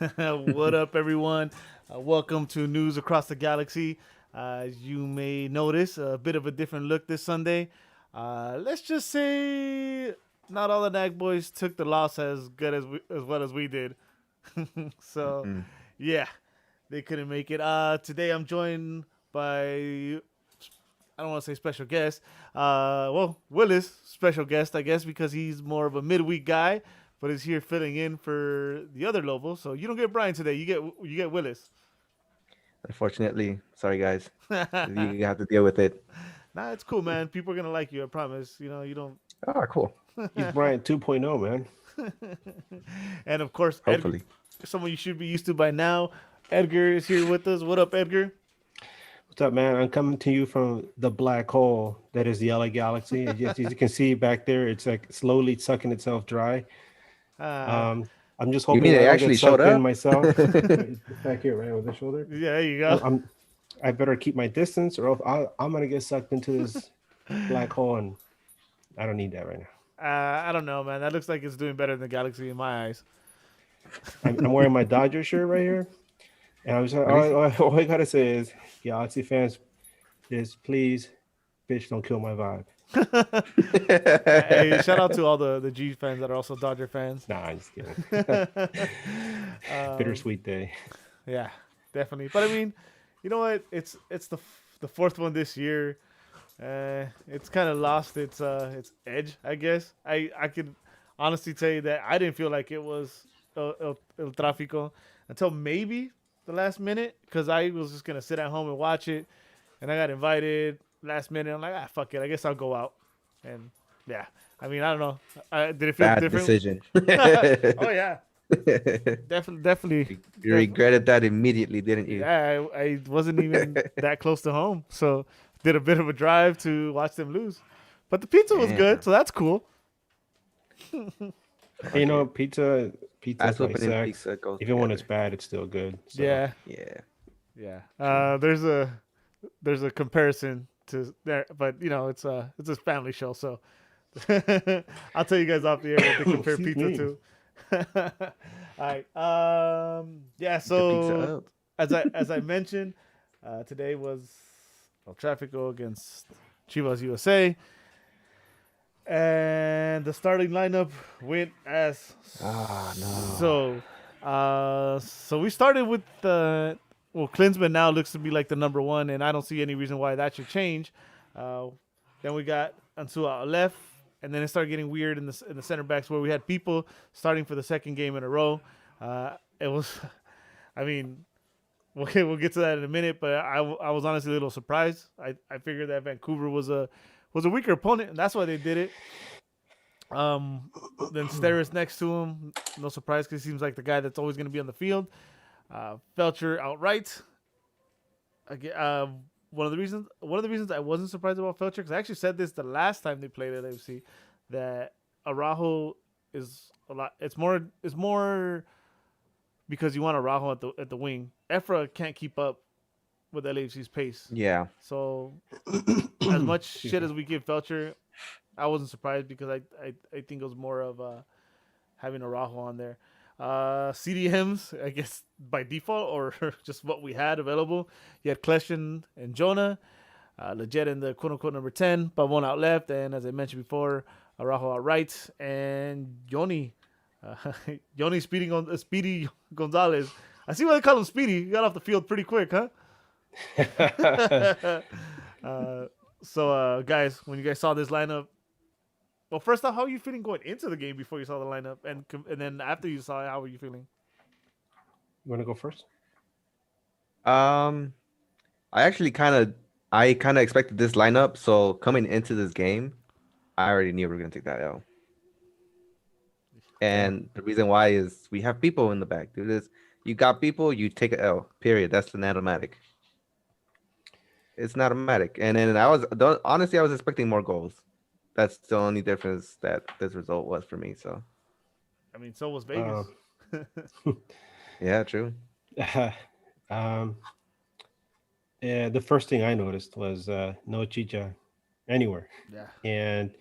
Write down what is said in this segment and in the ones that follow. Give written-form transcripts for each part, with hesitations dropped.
What up, everyone? Welcome to News Across the Galaxy. As you may notice, a bit of a different look this Sunday. Let's just say not all the Nag boys took the loss as well as we did. So, Mm. yeah, they couldn't make it. Today I'm joined by I don't want to say special guest. Willis, special guest, I guess, because he's more of a midweek guy, but is here filling in for the other Lobo. So you don't get Brian today. You get Willis. Unfortunately, sorry guys, Nah, you have to deal with it. it's cool, man. People are gonna like you. I promise. You don't. Ah, cool. He's Bryant 2.0, man. And of course, Edgar, Hopefully. someone you should be used to by now. Edgar is here with us. What up, Edgar? What's up, man? I'm coming to you from the black hole that is the LA Galaxy. As you can see back there, it's like slowly sucking itself dry. Uh, Um, I'm just You hoping mean I it don't get actually showed sucked in up? myself. It's back here, right over the shoulder. yeah, there you I, go. I better keep my distance, or else I'm gonna get sucked into this black hole, and I don't need that right now. I don't know, man. That looks like it's doing better than the Galaxy in my eyes. I'm wearing my Dodger shirt right here, and I was Let me see. all I gotta say is, Galaxy fans, is please, bitch, don't kill my vibe. Hey, shout out to all the G fans that are also Dodger fans. Nah, I'm just kidding. um, Bittersweet day. yeah, definitely. But I mean, you know what? It's the fourth one this year. It's kind of lost its edge, I guess. I could honestly tell you that I didn't feel like it was El Tráfico until maybe the last minute because I was just gonna sit at home and watch it, and I got invited last minute. I'm like, fuck it. I guess I'll go out. And yeah, I mean, I don't know. Did it feel Bad different? decision. Oh yeah, definitely. You regretted that immediately, didn't you? Yeah, I wasn't even that close to home, so did a bit of a drive to watch them lose. But the pizza was good, Damn. so that's cool. Hey, Fuck it. pizza Ass probably whooping and sucks. pizza goes Even when it's together. bad, it's still good. So Yeah, Yeah, yeah. true. There's a comparison to there, but it's a family show, so I'll tell you guys off the air what they compare excuse pizza me. to. All right. Yeah. Eat the pizza So up. as I mentioned, today was El Tráfico against Chivas USA, and the starting lineup went as Ah, no. so. So we started with the Klinsman now looks to be like the number one, and I don't see any reason why that should change. Uh, then we got Ansua left, and then it started getting weird in the center backs where we had people starting for the second game in a row. It was, I mean, we'll get to that in a minute, but I was honestly a little surprised. I figured that Vancouver was a weaker opponent, and that's why they did it. Um, then Steris next to him, no surprise because he seems like the guy that's always going to be on the field. Felcher outright. Again, one of the reasons I wasn't surprised about Felcher because I actually said this the last time they played at AFC that Araujo is a lot. It's more because you want Araujo at the wing. Efra can't keep up with LAFC's pace. Yeah. So as much Excuse shit me. as we give Felcher, I wasn't surprised because I think it was more of having Araujo on there. CDMs, I guess by default or just what we had available. You had Kleshin and Jonah, Leggett in the quote unquote number 10, Pavon out left, and as I mentioned before, Araujo out right, and Yoni. Yoni Speedy Gonzalez. I see why they call him Speedy. He got off the field pretty quick, huh? uh, so, guys, when you guys saw this lineup, well, first off, how are you feeling going into the game before you saw the lineup, and then after you saw it, how were you feeling? You want to go first? Um, I kind of expected this lineup. So coming into this game, I already knew we were gonna take that L. Damn. And the reason why is we have people in the back. Do this. You got people, you take a L. Period. That's an automatic. It's not automatic. And then honestly, I was expecting more goals. That's the only difference that this result was for me. So I mean, so was Uh, Vegas. yeah, true. um, yeah, the first thing I noticed was no chicha anywhere, Yeah. and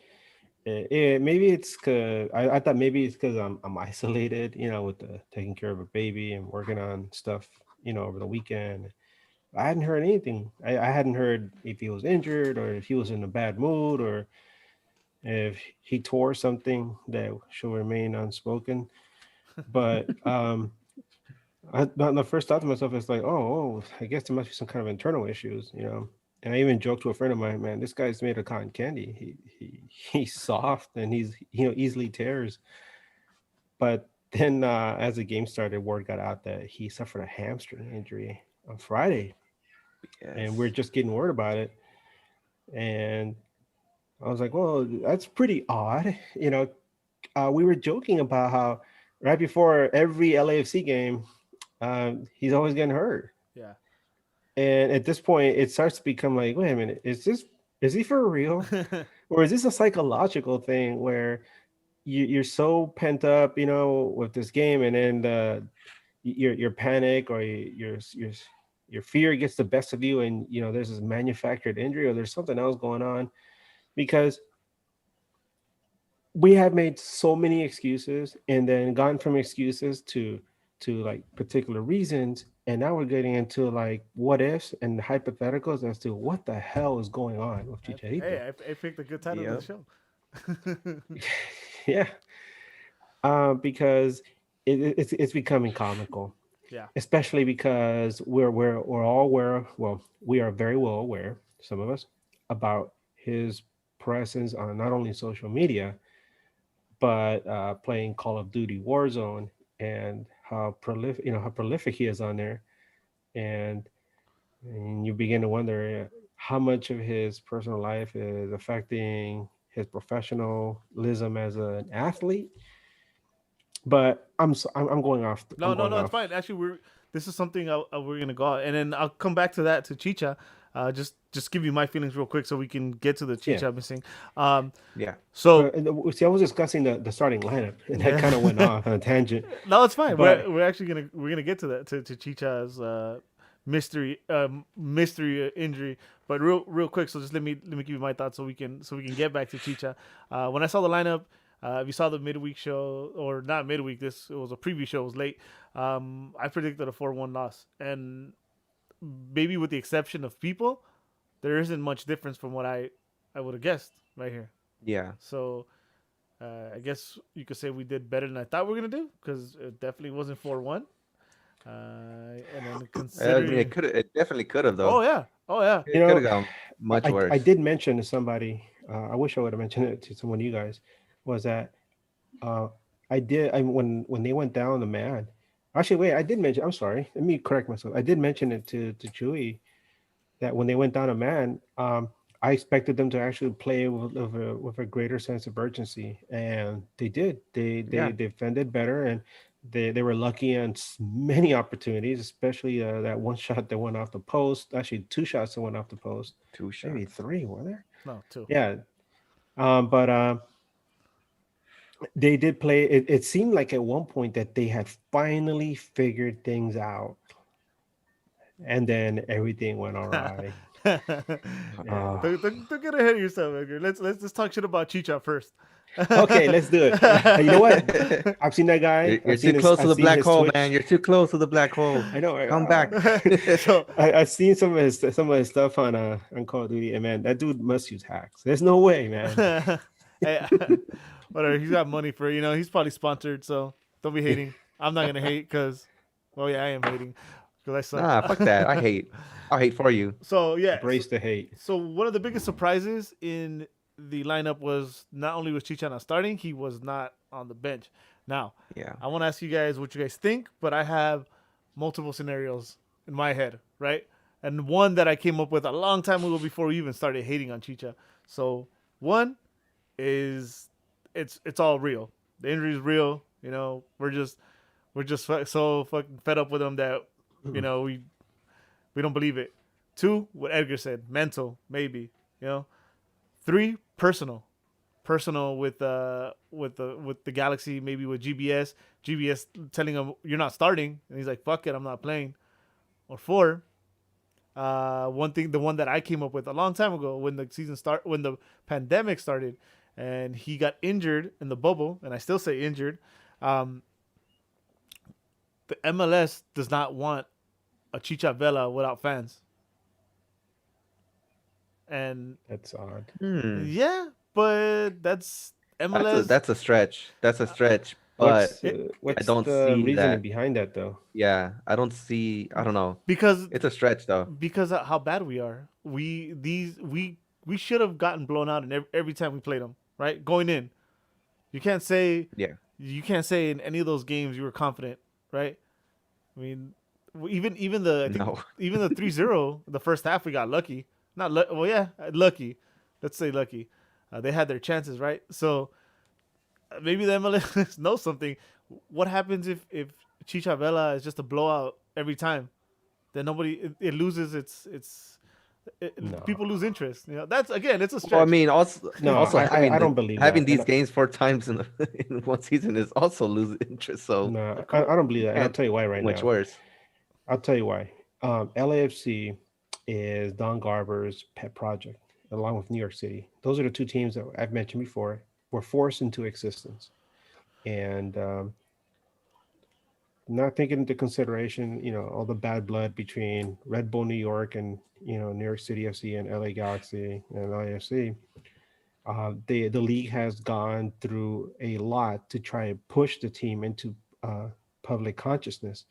Maybe it's cause I thought maybe it's because I'm isolated, with the taking care of a baby and working on stuff, over the weekend. I hadn't heard anything. I hadn't heard if he was injured or if he was in a bad mood or if he tore something that should remain unspoken. But the first thought to myself is like, oh, I guess there must be some kind of internal issues. And I even joked to a friend of mine, man, this guy's made of cotton candy. He's soft and he's easily tears. But then as the game started, word got out that he suffered a hamstring injury on Friday, and we're Yes. just getting word about it. And I was like, well, that's pretty odd. We were joking about how right before every LAFC game, he's always getting hurt. Yeah. And at this point, it starts to become like, wait a minute, is he for real? Or is this a psychological thing where you're so pent up, with this game, and then your panic or your fear gets the best of you, and there's this manufactured injury or there's something else going on, because we have made so many excuses and then gone from excuses to like particular reasons, and now we're getting into like what ifs and hypotheticals as to what the hell is going on with Chicharito. Hey, I picked a good title of the show. Yeah, because it's becoming comical. Yeah. Especially because we're all aware. Well, we are very well aware, some of us, about his presence on not only social media, but playing Call of Duty Warzone, and how prolific he is on there, and you begin to wonder how much of his personal life is affecting his professionalism as an athlete. But I'm going off. No, I'm going it's off. fine. Actually, this is something we're gonna go out, and then I'll come back to that to Chicha. Just give you my feelings real quick so we can get to the Chicha Yeah. missing. Yeah. So See, I was discussing the starting lineup, and that Yeah. kind of went off on a tangent. no, it's fine. But- We're actually gonna get to that to Chicha's mystery injury. But real quick, so just let me give you my thoughts so we can get back to Chicha. When I saw the lineup, if you saw the midweek show, or not midweek, it was a preview show. It was late. I predicted a 4-1 loss, and maybe with the exception of people, there isn't much difference from what I would have guessed right here. Yeah. So I guess you could say we did better than I thought we were gonna do, because it definitely wasn't 4-1. And then I mean, considering, it definitely could have though. oh yeah, It could have gone much worse. I did mention to somebody. I wish I would have mentioned it to someone of you guys. Was that when they went down the man. Actually, wait, I did mention. I'm sorry. Let me correct myself. I did mention it to Chewy that when they went down a man, I expected them to actually play with a greater sense of urgency, and they did. They defended better, and they were lucky on many opportunities, especially that one shot that went off the post. Actually, two shots that went off the post. 2 shots. Maybe three, were there? no 2. Yeah. But they did play. It seemed like at one point that they had finally figured things out, and then everything went awry. Don't get ahead of yourself, Edgar. Let's talk shit about Chicha first. Okay, let's do it. You know what? I've seen that guy. You're too close to the black hole, man. You're too close to the black hole. I know. Right? Come back. So I've seen some of his stuff on Call of Duty, and man, that dude must use hacks. There's no way, man. hey, whatever. He's got money for he's probably sponsored, so don't be hating. I'm not gonna hate because, well, yeah, I am hating because I suck. Nah, fuck that. I'll hate for you. So yeah, Embrace the hate. So one of the biggest surprises in the lineup was not only was Chicha not starting, he was not on the bench. Now, Yeah. I want to ask you guys what you guys think, but I have multiple scenarios in my head, right? And one that I came up with a long time ago before we even started hating on Chicha. So one is it's all real. The injury is real. We're just so fucking fed up with him that we don't believe it. 2, what Edgar said, mental, maybe. 3, personal with the Galaxy, maybe with GBS telling him you're not starting, and he's like, fuck it, I'm not playing. Or 4, the one that I came up with a long time ago when the pandemic started, and he got injured in the bubble, and I still say injured. Um, the MLS does not want a Chicha Vela without fans, and That's odd. yeah, but that's MLS. That's a stretch. That's a stretch. But What's It, I what's don't the see reasoning that. behind that though? Yeah, I don't see. I don't know. because It's a stretch though. because of how bad we are. We should have gotten blown out in every time we played them. Right, going in, you can't say Yeah. in any of those games you were confident. Right. I mean, even the I think No. even the 3-0 the first half we got lucky. Not well, yeah, lucky. Let's say lucky. They had their chances, right? So maybe the MLS knows something. What happens if Chicha Vela is just a blowout every time? Then it loses No, people lose interest. You know, that's again, it's a Well, I stretch. mean, also, no, also having I don't believe having that. these games 4 times in in one season is also losing interest. So No, Cool. I don't believe that. And I'll can't tell you why right much now. worse. I'll tell you why. LAFC is Don Garber's pet project, along with New York City. Those are the two teams that I've mentioned before were forced into existence. And not taking into consideration, all the bad blood between Red Bull New York and, New York City FC and LA Galaxy and LAFC. The league has gone through a lot to try and push the team into public consciousness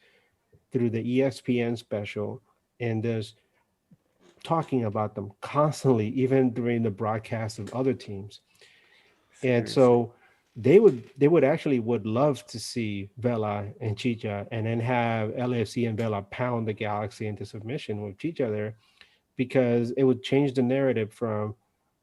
through the ESPN special, and there's talking about them constantly, even during the broadcast of other teams. And Seriously. so they would actually would love to see Vela and Chicha, and then have LAFC and Vela pound the Galaxy into submission with Chicha there, because it would change the narrative from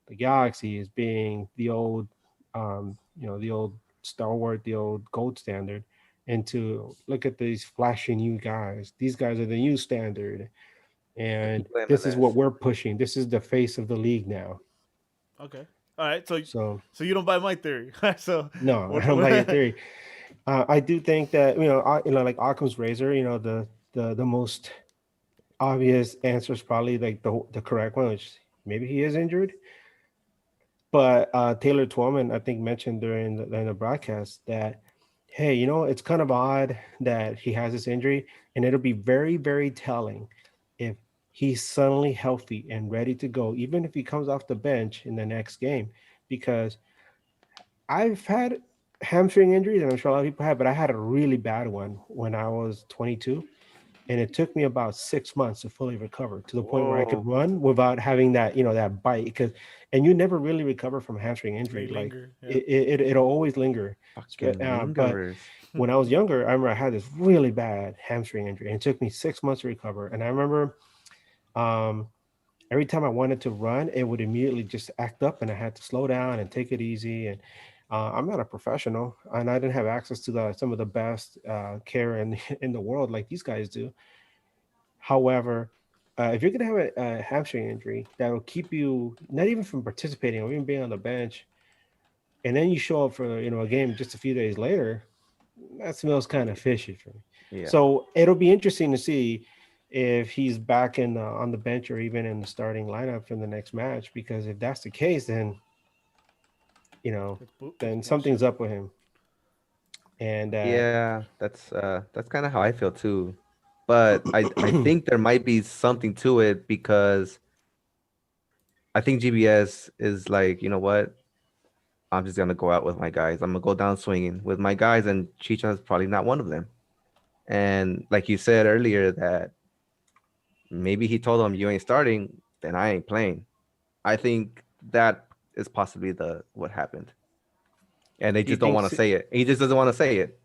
the Galaxy as being the old, the old stalwart, the old gold standard, into look at these flashy new guys. These guys are the new standard, and Play this is MLS. what we're pushing. This is the face of the league now. Okay. All right. So So you don't buy my theory. So no, I what, don't buy your theory. I do think that like Occam's razor. The most obvious answer is probably like the correct one, which maybe he is injured. But Taylor Twellman, I think, mentioned during the broadcast that, hey, it's kind of odd that he has this injury, and it'll be very, very telling if he's suddenly healthy and ready to go, even if he comes off the bench in the next game. Because I've had hamstring injuries, and I'm sure a lot of people have, but I had a really bad one when I was 22. And it took me about 6 months to fully recover, to the point where I could Whoa. run without having that bite. And you never really recover from a hamstring injury. They Like linger. Yeah. it'll always linger. Fucking But lingerers. when I was younger, I remember I had this really bad hamstring injury, and it took me 6 months to recover. And I remember every time I wanted to run, it would immediately just act up, and I had to slow down and take it easy. And I'm not a professional, and I didn't have access to some of the best care in the world like these guys do. However, if you're going to have a hamstring injury that will keep you not even from participating or even being on the bench, and then you show up for a game just a few days later, that smells kind of fishy for me. Yeah. So it'll be interesting to see if he's back on the bench or even in the starting lineup for the next match. Because if that's the case, then then something's up with him. And Yeah, that's kind of how I feel too. But I think there might be something to it, because I think GBS is like, you know what? I'm just gonna go out with my guys. I'm gonna go down swinging with my guys, and Chicha is probably not one of them. And like you said earlier, that maybe he told him, "You ain't starting, then I ain't playing." I think that is possibly what happened, and they do you just don't think want to say it. He just doesn't want to say it.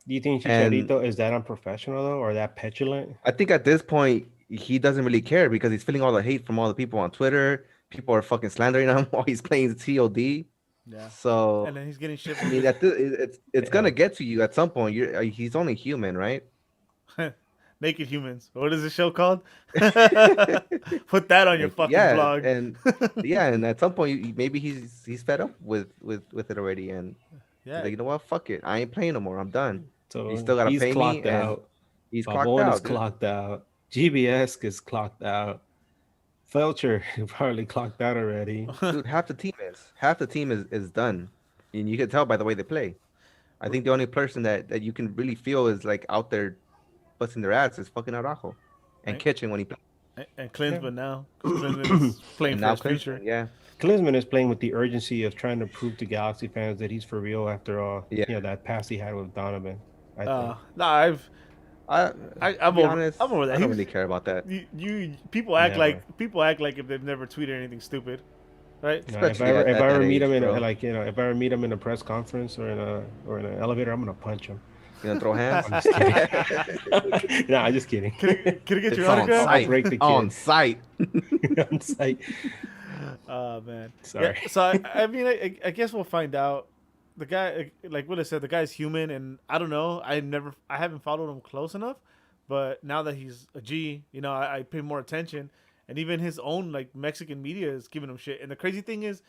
do you think And Chicharito is that unprofessional though, or that petulant? I think at this point he doesn't really care, because he's feeling all the hate from all the people on Twitter. People are fucking slandering him while he's playing COD. Yeah. So And then he's getting shit I from mean, it's Yeah. gonna get to you at some point. He's only human, right? Naked Humans. What is the show called? Put that on your fucking Yeah, blog. and at some point maybe he's fed up with it already, and he's Yeah. like, you know what, fuck it, I ain't playing no more. I'm done. So You still gotta he's pay me, clocked and out. he's clocked Babon is out. Dude. clocked out. GBS is clocked out. Felcher probably clocked out already. Dude, half the team is done, and you can tell by the way they play. I think the only person that you can really feel is like out there busting their ass is fucking Araujo, and Right. Kitchen when he plays. And Yeah. Klinsmann now, because Klinsmann is playing And for now his future. Klinsmann, yeah, Klinsman is playing with the urgency of trying to prove to Galaxy fans that he's for real after all. Yeah. That pass he had with Donovan. I think. No, I, to I'm be over. honest, I'm over that. I don't He's- really care about that. You people act Never. like if they've never tweeted anything stupid, right? No, Especially if at I ever that meet him age, in bro. if I ever meet him in a press conference or in an elevator, I'm gonna punch him. You know, throw hands. I'm just kidding. No, I'm just kidding. Can I get It's your on autograph? site. break the kid. On site. On site. Oh man. Sorry. Yeah, so I mean, I guess we'll find out. The guy, like Willis said, the guy's human, and I don't know. I haven't followed him close enough, but now that he's a G, I pay more attention, and even his own like Mexican media is giving him shit. And the crazy thing is,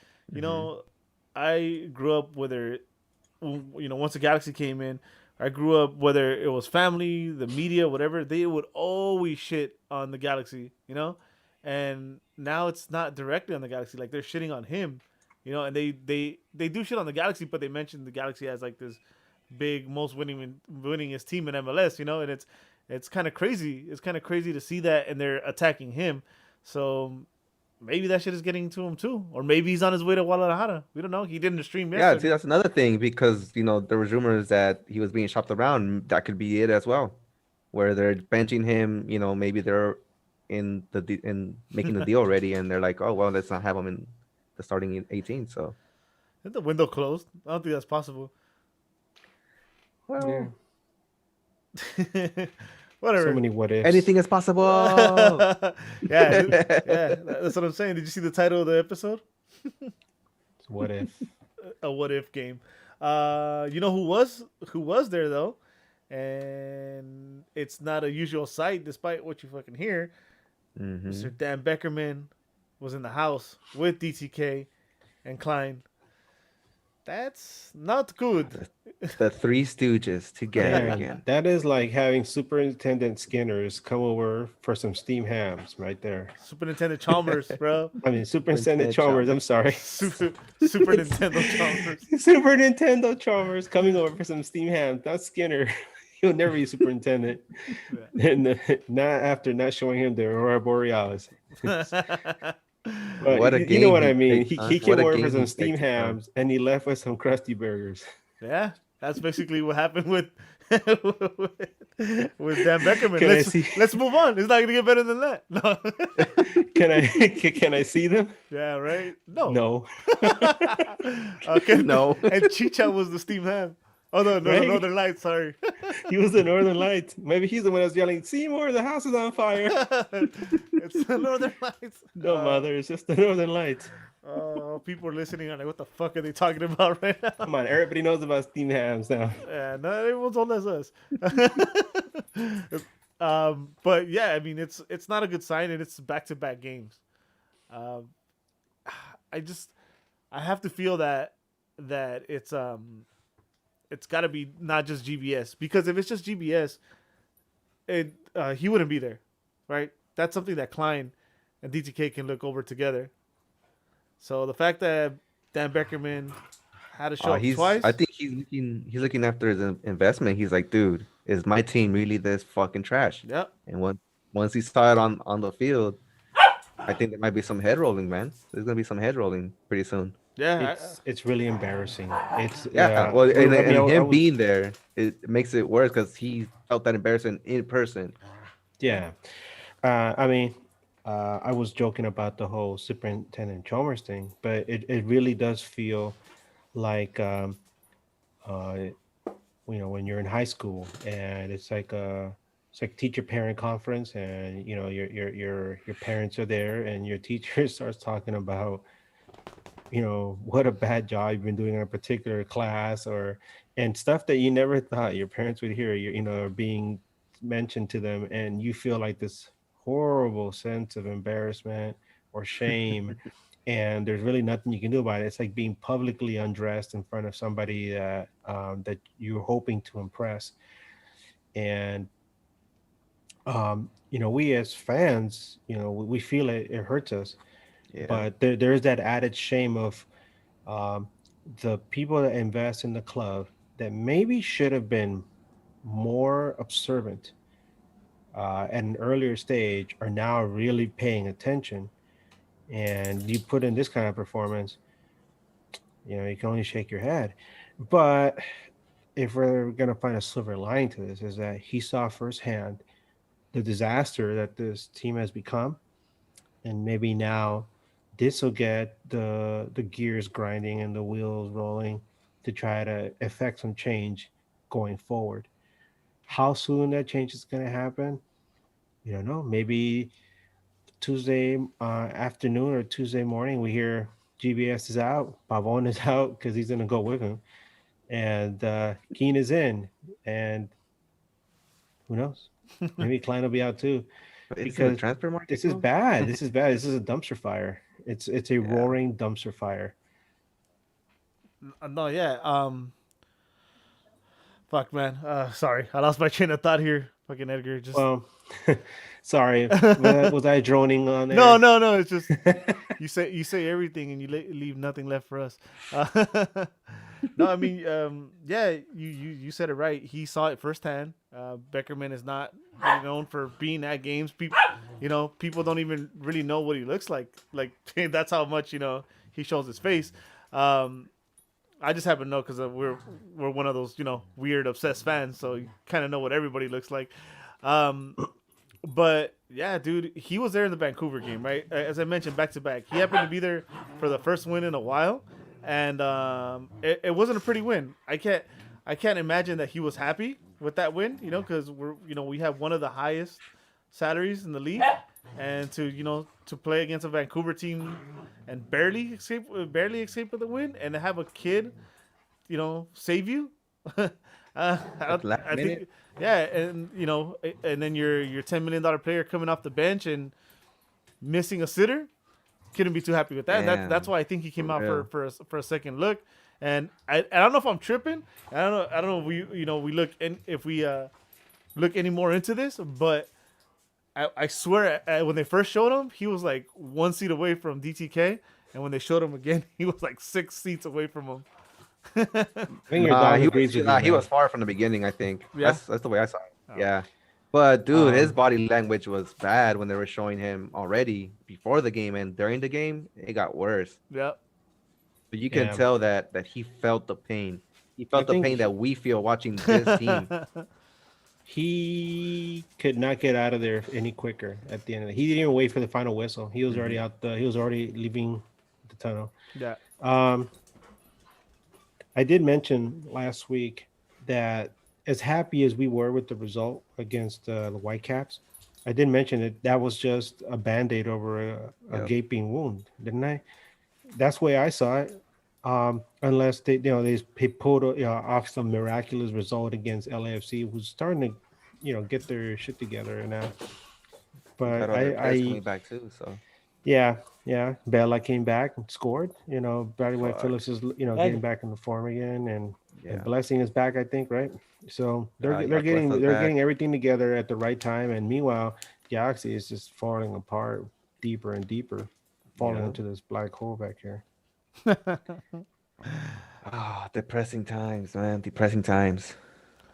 I grew up once the Galaxy came in, I grew up whether it was family, the media, whatever, they would always shit on the Galaxy, and now it's not directly on the Galaxy, like they're shitting on him, and they do shit on the Galaxy, but they mention the Galaxy as like this big most winningest team in MLS, and it's kind of crazy. It's kind of crazy to see that, and they're attacking him. So maybe that shit is getting to him too, or maybe he's on his way to Guadalajara. We don't know. He didn't stream Yeah, yesterday. see, that's another thing because there was rumors that he was being shopped around. That could be it as well, where they're benching him. Maybe they're in making the deal already, and they're like, oh well, let's not have him in the starting 18. So, Is the window closed? I don't think that's possible. well, Whatever. So many what ifs. anything is possible. yeah, that's what I'm saying. Did you see the title of the episode? What if? A what if game. You know who was there though, and it's not a usual sight, despite what you fucking hear. Mhm. Mr. Dan Beckerman was in the house with DTK and Klein. That's not good. The Three Stooges together Man, again. that is like having Superintendent Skinners come over for some steamed hams right there. Super Nintendo Chalmers, bro. I mean, Superintendent Superintendent Chalmers. I'm sorry. Super Nintendo Chalmers. Super Nintendo Chalmers coming over for some steamed hams. Not Skinner. He'll never be superintendent. And not after not showing him the Aurora Borealis. But What a you know what I game mean. he He picked, came what a over for game some he steamed picked, bro. hams and he left with some crusty burgers. Yeah, that's basically what happened with with Dan Beckerman. Can I see- Let's move on. It's not gonna get better than that. No. Can I see them? Yeah, right. No. No. Okay. No. And Chicha was the steam ham. Oh no, Right? Northern Lights. Sorry. He was the Northern Lights. Maybe he's the one that's yelling, "Seymour, the house is on fire." It's the Northern Lights. No, mother, it's just the Northern Lights. People are listening are like, what the fuck are they talking about right now? Come on, everybody knows about steamed hams now. Yeah, not everyone's old as us. But yeah, I mean, it's not a good sign, and it's back-to-back games. I have to feel that it's got to be not just GBS, because if it's just GBS, he wouldn't be there, right? That's something that Klein and DTK can look over together. So the fact that Dan Beckerman had to show up twice, I think he's looking after his investment. He's like, dude, is my team really this fucking trash? yep. And once he saw it on the field, I think there might be some head rolling, man. There's gonna be some head rolling pretty soon. Yeah, It's really embarrassing. It's Yeah, well, and I mean, I him was- being there, it makes it worse because he felt that embarrassment in person. Yeah. I was joking about the whole Superintendent Chalmers thing, but it really does feel like, when you're in high school and it's like teacher parent conference, and your parents are there and your teacher starts talking about what a bad job you've been doing in a particular class, and stuff that you never thought your parents would hear, are being mentioned to them, and you feel like this horrible sense of embarrassment or shame, and there's really nothing you can do about it. It's like being publicly undressed in front of somebody that you're hoping to impress. And we as fans, we feel it, it hurts us, Yeah. but there's that added shame of um, the people that invest in the club that maybe should have been more observant at an earlier stage are now really paying attention. And you put in this kind of performance, you can only shake your head. But if we're going to find a silver lining to this, is that he saw firsthand the disaster that this team has become, and maybe now this will get the gears grinding and the wheels rolling to try to effect some change going forward. How soon that change is going to happen, you don't know. Maybe Tuesday afternoon or Tuesday morning, we hear GBS is out, Pavon is out because he's going to go with him, and Keen is in, and who knows? Maybe Klein will be out too, But isn't the because transfer market this is though? bad. This is bad. This is a dumpster fire. It's a Yeah. roaring dumpster fire. No, yeah. Fuck, man. Sorry, I lost my train of thought here. Fucking Edgar, just Well, sorry, was I droning on no, there? no, no. It's just you say everything and you leave nothing left for us. No, I mean, yeah, you said it right. He saw it firsthand. Beckerman is not really known for being at games. People don't even really know what he looks like. Like that's how much he shows his face. Um, I just happen to know because we're one of those weird obsessed fans, so you kind of know what everybody looks like. Um, but yeah, dude, he was there in the Vancouver game, right? As I mentioned, back to back. He happened to be there for the first win in a while, and it wasn't a pretty win. I can't imagine that he was happy with that win, because we have one of the highest salaries in the league, and to play against a Vancouver team and barely escape with a win, and to have a kid, save you. At the last I think, minute. yeah, and then your $10 million player coming off the bench and missing a sitter, couldn't be too happy with that. And that's Damn. why I think he came For out for real. for a second look. And I don't know if I'm tripping. I don't know if we look in if we look any more into this, but I swear when they first showed him, he was like 1 seat away from DTK, and when they showed him again, he was like 6 seats away from him. I think your dog agrees with you, He man. was far from the beginning. I think Yeah. that's the way I saw it. Oh. Yeah, but dude, his Um, body language was bad when they were showing him already before the game, and during the game it got worse. Yeah. But you can Yeah, tell that he felt the pain. He I felt the pain think that we feel watching this team. he could not get out of there any quicker at the end of it. He didn't even wait for the final whistle. He was already out. He was already leaving the tunnel. Yeah. Um, I did mention last week that as happy as we were with the result against the Whitecaps, I did mention that that was just a band-aid over a Yep. gaping wound, didn't I? That's the way I saw it. Unless they pulled off some miraculous result against LAFC, who's starting to, get their shit together now. Got But other players I coming back too. So yeah, Bella came back and scored. Bradley White fuck. Phillips is getting back into form again, and Yeah. Blessing is back, I think, right? So they're You they're got getting Blessed they're back. getting everything together at the right time, and meanwhile, Galaxy is just falling apart deeper and deeper, falling Yeah. into this black hole back here. Ah, depressing times, man. Depressing times.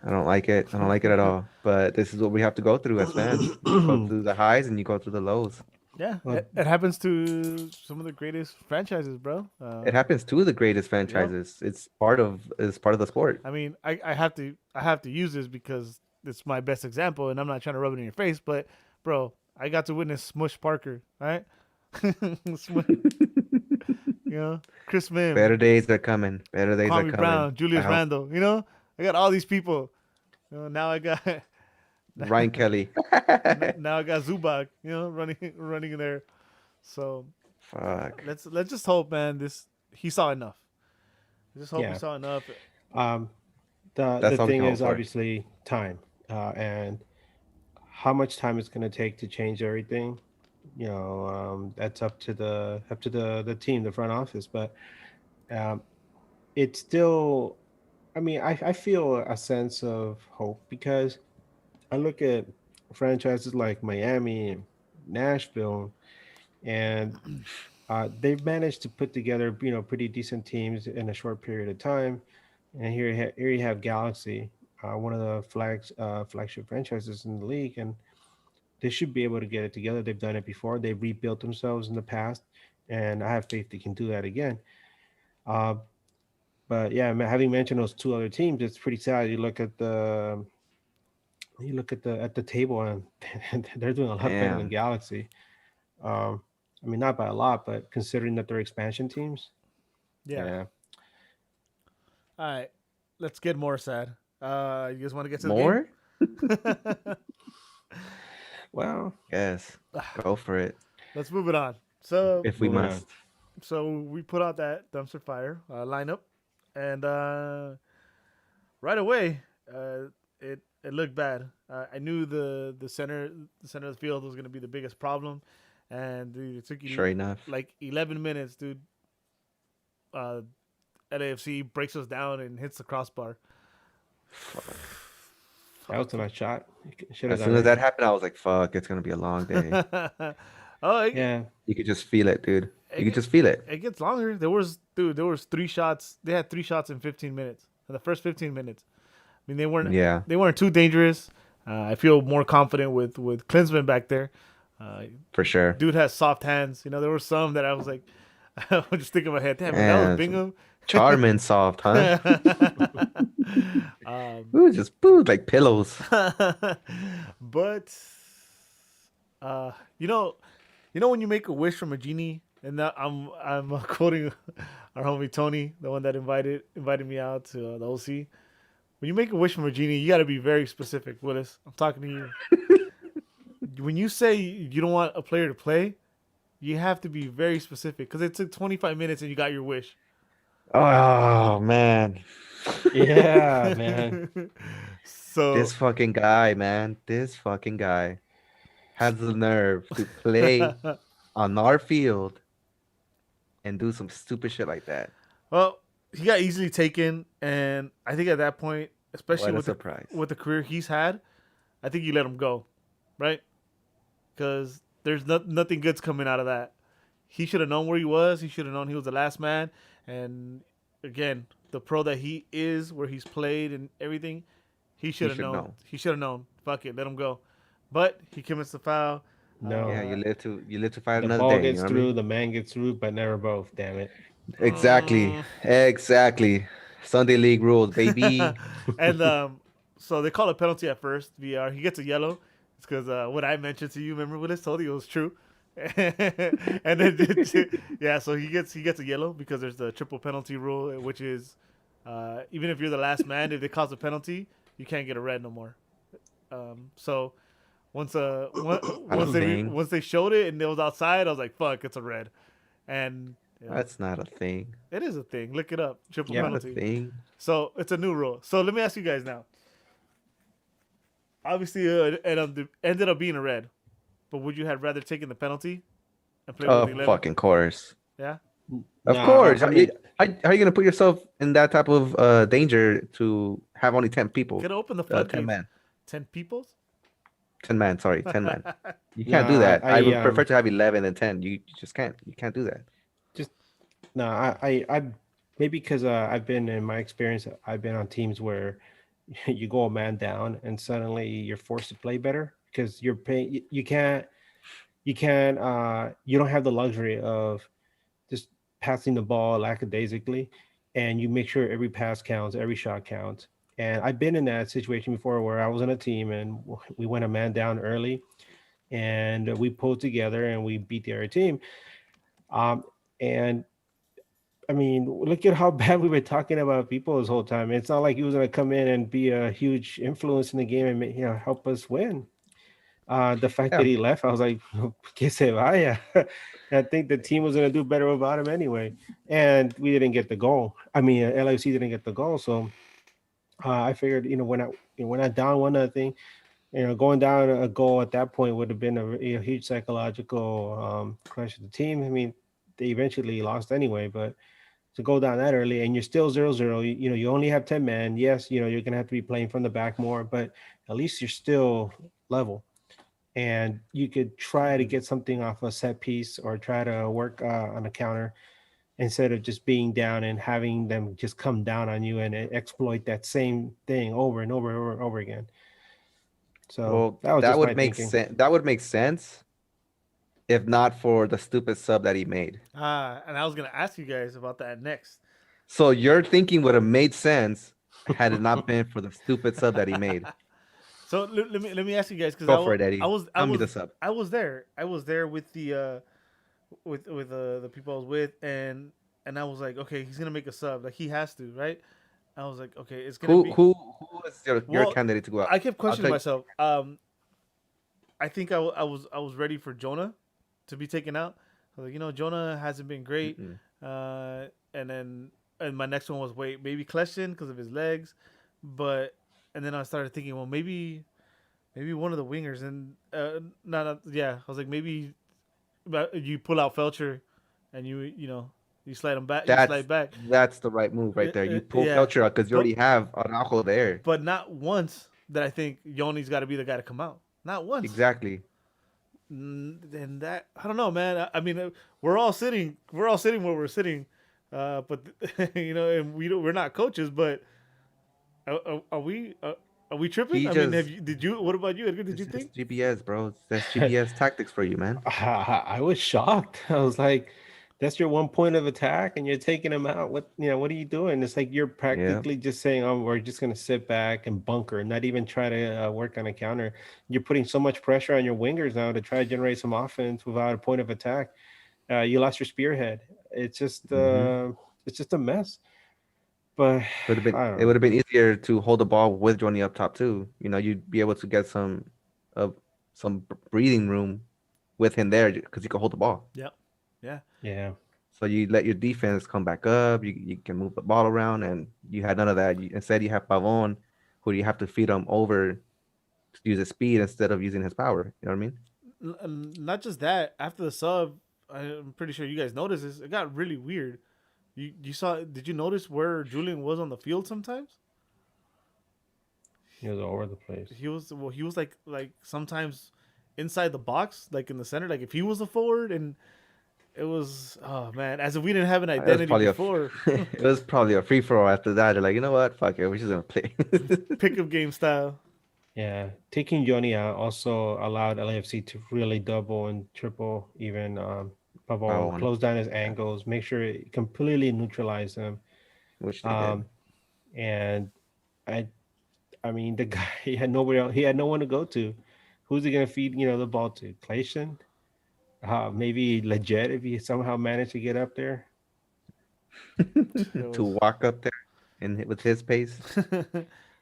I don't like it. I don't like it at all. But this is what we have to go through as fans. You go through the highs and you go through the lows. Yeah. Well, It happens to some of the greatest franchises, bro. It happens to the greatest franchises. It's part of the sport. I mean, I have to use this because it's my best example, and I'm not trying to rub it in your face, but bro, I got to witness Smush Parker, right? Smush, Chris Mim, Better days are coming. Better days are Kwame coming. Brown, Julius I hope. Randle. I got all these people. Now I got Ryan Kelly. now I got Zubac, running in there. So Fuck. let's just hope, man. He saw enough. Just hope Yeah. he saw enough. the That's the all we thing can hope is for. obviously time, and how much time it's going to take to change everything. That's up to the team, the front office. But um, it's still, I mean, I feel a sense of hope because I look at franchises like Miami and Nashville, and they've managed to put together pretty decent teams in a short period of time. And here you have Galaxy, one of the flagship franchises in the league, and they should be able to get it together. They've done it before. They've rebuilt themselves in the past, and I have faith they can do that again. Uh, but yeah, having mentioned those two other teams, it's pretty sad. You look at the table, and they're doing a lot better than Damn. Galaxy. Um, I mean, not by a lot, but considering that they're expansion teams, Yeah. yeah. All right. Let's get more sad. You guys want to get to the More? game? Well, Yes. Go for it. Let's move it on. So, If we Moving on. must. we put out that dumpster fire lineup, and right away, it looked bad. I knew the center of the field was going to be the biggest problem, and dude, it took you Sure enough. like 11 minutes, dude. Uh, LAFC breaks us down and hits the crossbar. that was a nice shot. Should As have soon done as it. that happened, I was like, fuck, it's gonna be a long day. Oh, Yeah, You could just feel it, dude. You It- could just feel it. it gets longer. There was 3 shots. They had 3 shots in 15 minutes. In the first 15 minutes. I mean, Yeah. they weren't too dangerous. I feel more confident with Klinsman back there. For sure. Dude has soft hands. You know, there were some that I was like, I was just thinking in my head, damn, that was Man, Bingham. Charmin soft, huh? um, Ooh, just boo, like pillows. but you know when you make a wish from a genie, and that I'm quoting our homie Tony, the one that invited me out to the OC. When you make a wish from a genie, you got to be very specific, Willis. I'm talking to you. When you say you don't want a player to play, you have to be very specific because it took 25 minutes and you got your wish. Oh man. yeah, man. So This fucking guy, man. This fucking guy has the nerve to play on our field and do some stupid shit like that. well, he got easily taken, and I think at that point, especially What a with surprise. with the career he's had, I think you let him go, right? Because there's nothing good's coming out of that. He should have known where he was. He should have known he was the last man. And again, the pro that he is, where he's played and everything, he should have should known. know. He should have known. Fuck it, let him go. But he commits the foul. No, Yeah, you live to fight the another ball day. gets You know what I through, mean? the man gets through, but never both. Damn it. Exactly. Exactly. Sunday league rules, baby. And so they call a penalty at first. VR. He gets a yellow. It's because what I mentioned to you. Remember what I told you? It was true. And then yeah, so he gets a yellow because there's the triple penalty rule, which is even if you're the last man, if they cause a penalty, you can't get a red no more. So once thing. once they showed it and it was outside, I was like, fuck, it's a red. And you know, That's not a thing. it is a thing. Look it up. Triple Yeah. Not a penalty. thing. So it's a new rule. So let me ask you guys now. Obviously, it ended up being a red, but would you have rather taken the penalty and play with Of 11? fucking course. Yeah. Of Nah, course. I mean, How are you gonna put yourself in that type of danger to have only 10 people? Could open the 10 floodgates. man. 10 peoples. 10 man, sorry, 10 man. You can't do Nah, that. I would I, prefer to have 11 than 10. You just can't. You can't do that. No, I maybe because I've been in my experience, I've been on teams where you go a man down and suddenly you're forced to play better because you're paying. You don't have the luxury of just passing the ball lackadaisically, and you make sure every pass counts, every shot counts. And I've been in that situation before where I was on a team and we went a man down early, and we pulled together and we beat the other team. And I mean, look at how bad we were talking about people this whole time. It's not like he was going to come in and be a huge influence in the game and help us win. The fact Yeah. that he left, I was like, que se vaya. I think the team was going to do better without him anyway. And we didn't get the goal. I mean, LFC didn't get the goal. So I figured, when I down 1-0, going down a goal at that point would have been a huge psychological crush of the team. I mean, they eventually lost anyway, but to go down that early and you're still 0-0, you only have 10 men. Yes, you're going to have to be playing from the back more, but at least you're still level. and you could try to get something off a set piece or try to work on a counter instead of just being down and having them just come down on you and exploit that same thing over and over and over, and over again. So Well, that was that just my would make thinking. sense. That would make sense if not for the stupid sub that he made. And I was gonna ask you guys about that next. So your thinking would have made sense had it not been for the stupid sub that he made. So let me ask you guys because Go for it, Eddie. I was I Tell me was the sub. I was there. I was there with the with the people I was with, and I was like, okay, he's gonna make a sub. Like he has to, right? I was like, okay, it's gonna Who be. who is your Well, candidate to go out? I kept questioning take- myself. I think I was ready for Jonah to be taken out. I was like, Jonah hasn't been great. Mm-mm. And my next one was maybe Kleshin because of his legs, and then I started thinking, well, maybe one of the wingers, and yeah, I was like, maybe you pull out Felcher, and you slide him back, you slide back, That's the right move right there. You pull yeah. Felcher out because you already have Araujo there. but not once that I think Yoni's got to be the guy to come out. Not once. Exactly. And that I don't know, man. I mean, we're all sitting where we're sitting, but and we're not coaches, but are we tripping? He I mean, just- what about you, Edgar? Did you It's think? GPS, bro. That's GPS tactics for you, man. I was shocked. I was like, that's your one point of attack and you're taking him out. What are you doing? It's like you're practically just saying, oh, we're just going to sit back and bunker, not even try to work on a counter. You're putting so much pressure on your wingers now to try to generate some offense without a point of attack. You lost your spearhead. It's just it's just a mess. But It would have been easier to hold the ball with Johnny up top too. You'd be able to get some breathing room with him there because he could hold the ball. yeah. So you let your defense come back up. You can move the ball around, and you had none of that. Instead, you have Pavon, who you have to feed him over to use his speed instead of using his power. You know what I mean? Not just that. After the sub, I'm pretty sure you guys noticed this. It got really weird. You saw? Did you notice where Julian was on the field sometimes? He was all over the place. He was like sometimes inside the box, like in the center, like if he was a forward, and it was, oh man, as if we didn't have an identity before. It was probably a free for all after that. They're like, you know what? Fuck it, we're just gonna play. Pickup game style. Yeah, taking Johnny out also allowed LAFC to really double and triple even Pavon, close down his angles, make sure it completely neutralize him. Which they did. And I mean, the guy, he had nobody else. He had no one to go to. Who's he gonna feed? The ball to? Clayson? Maybe Leggett if he somehow managed to get up there. To walk up there and with his pace.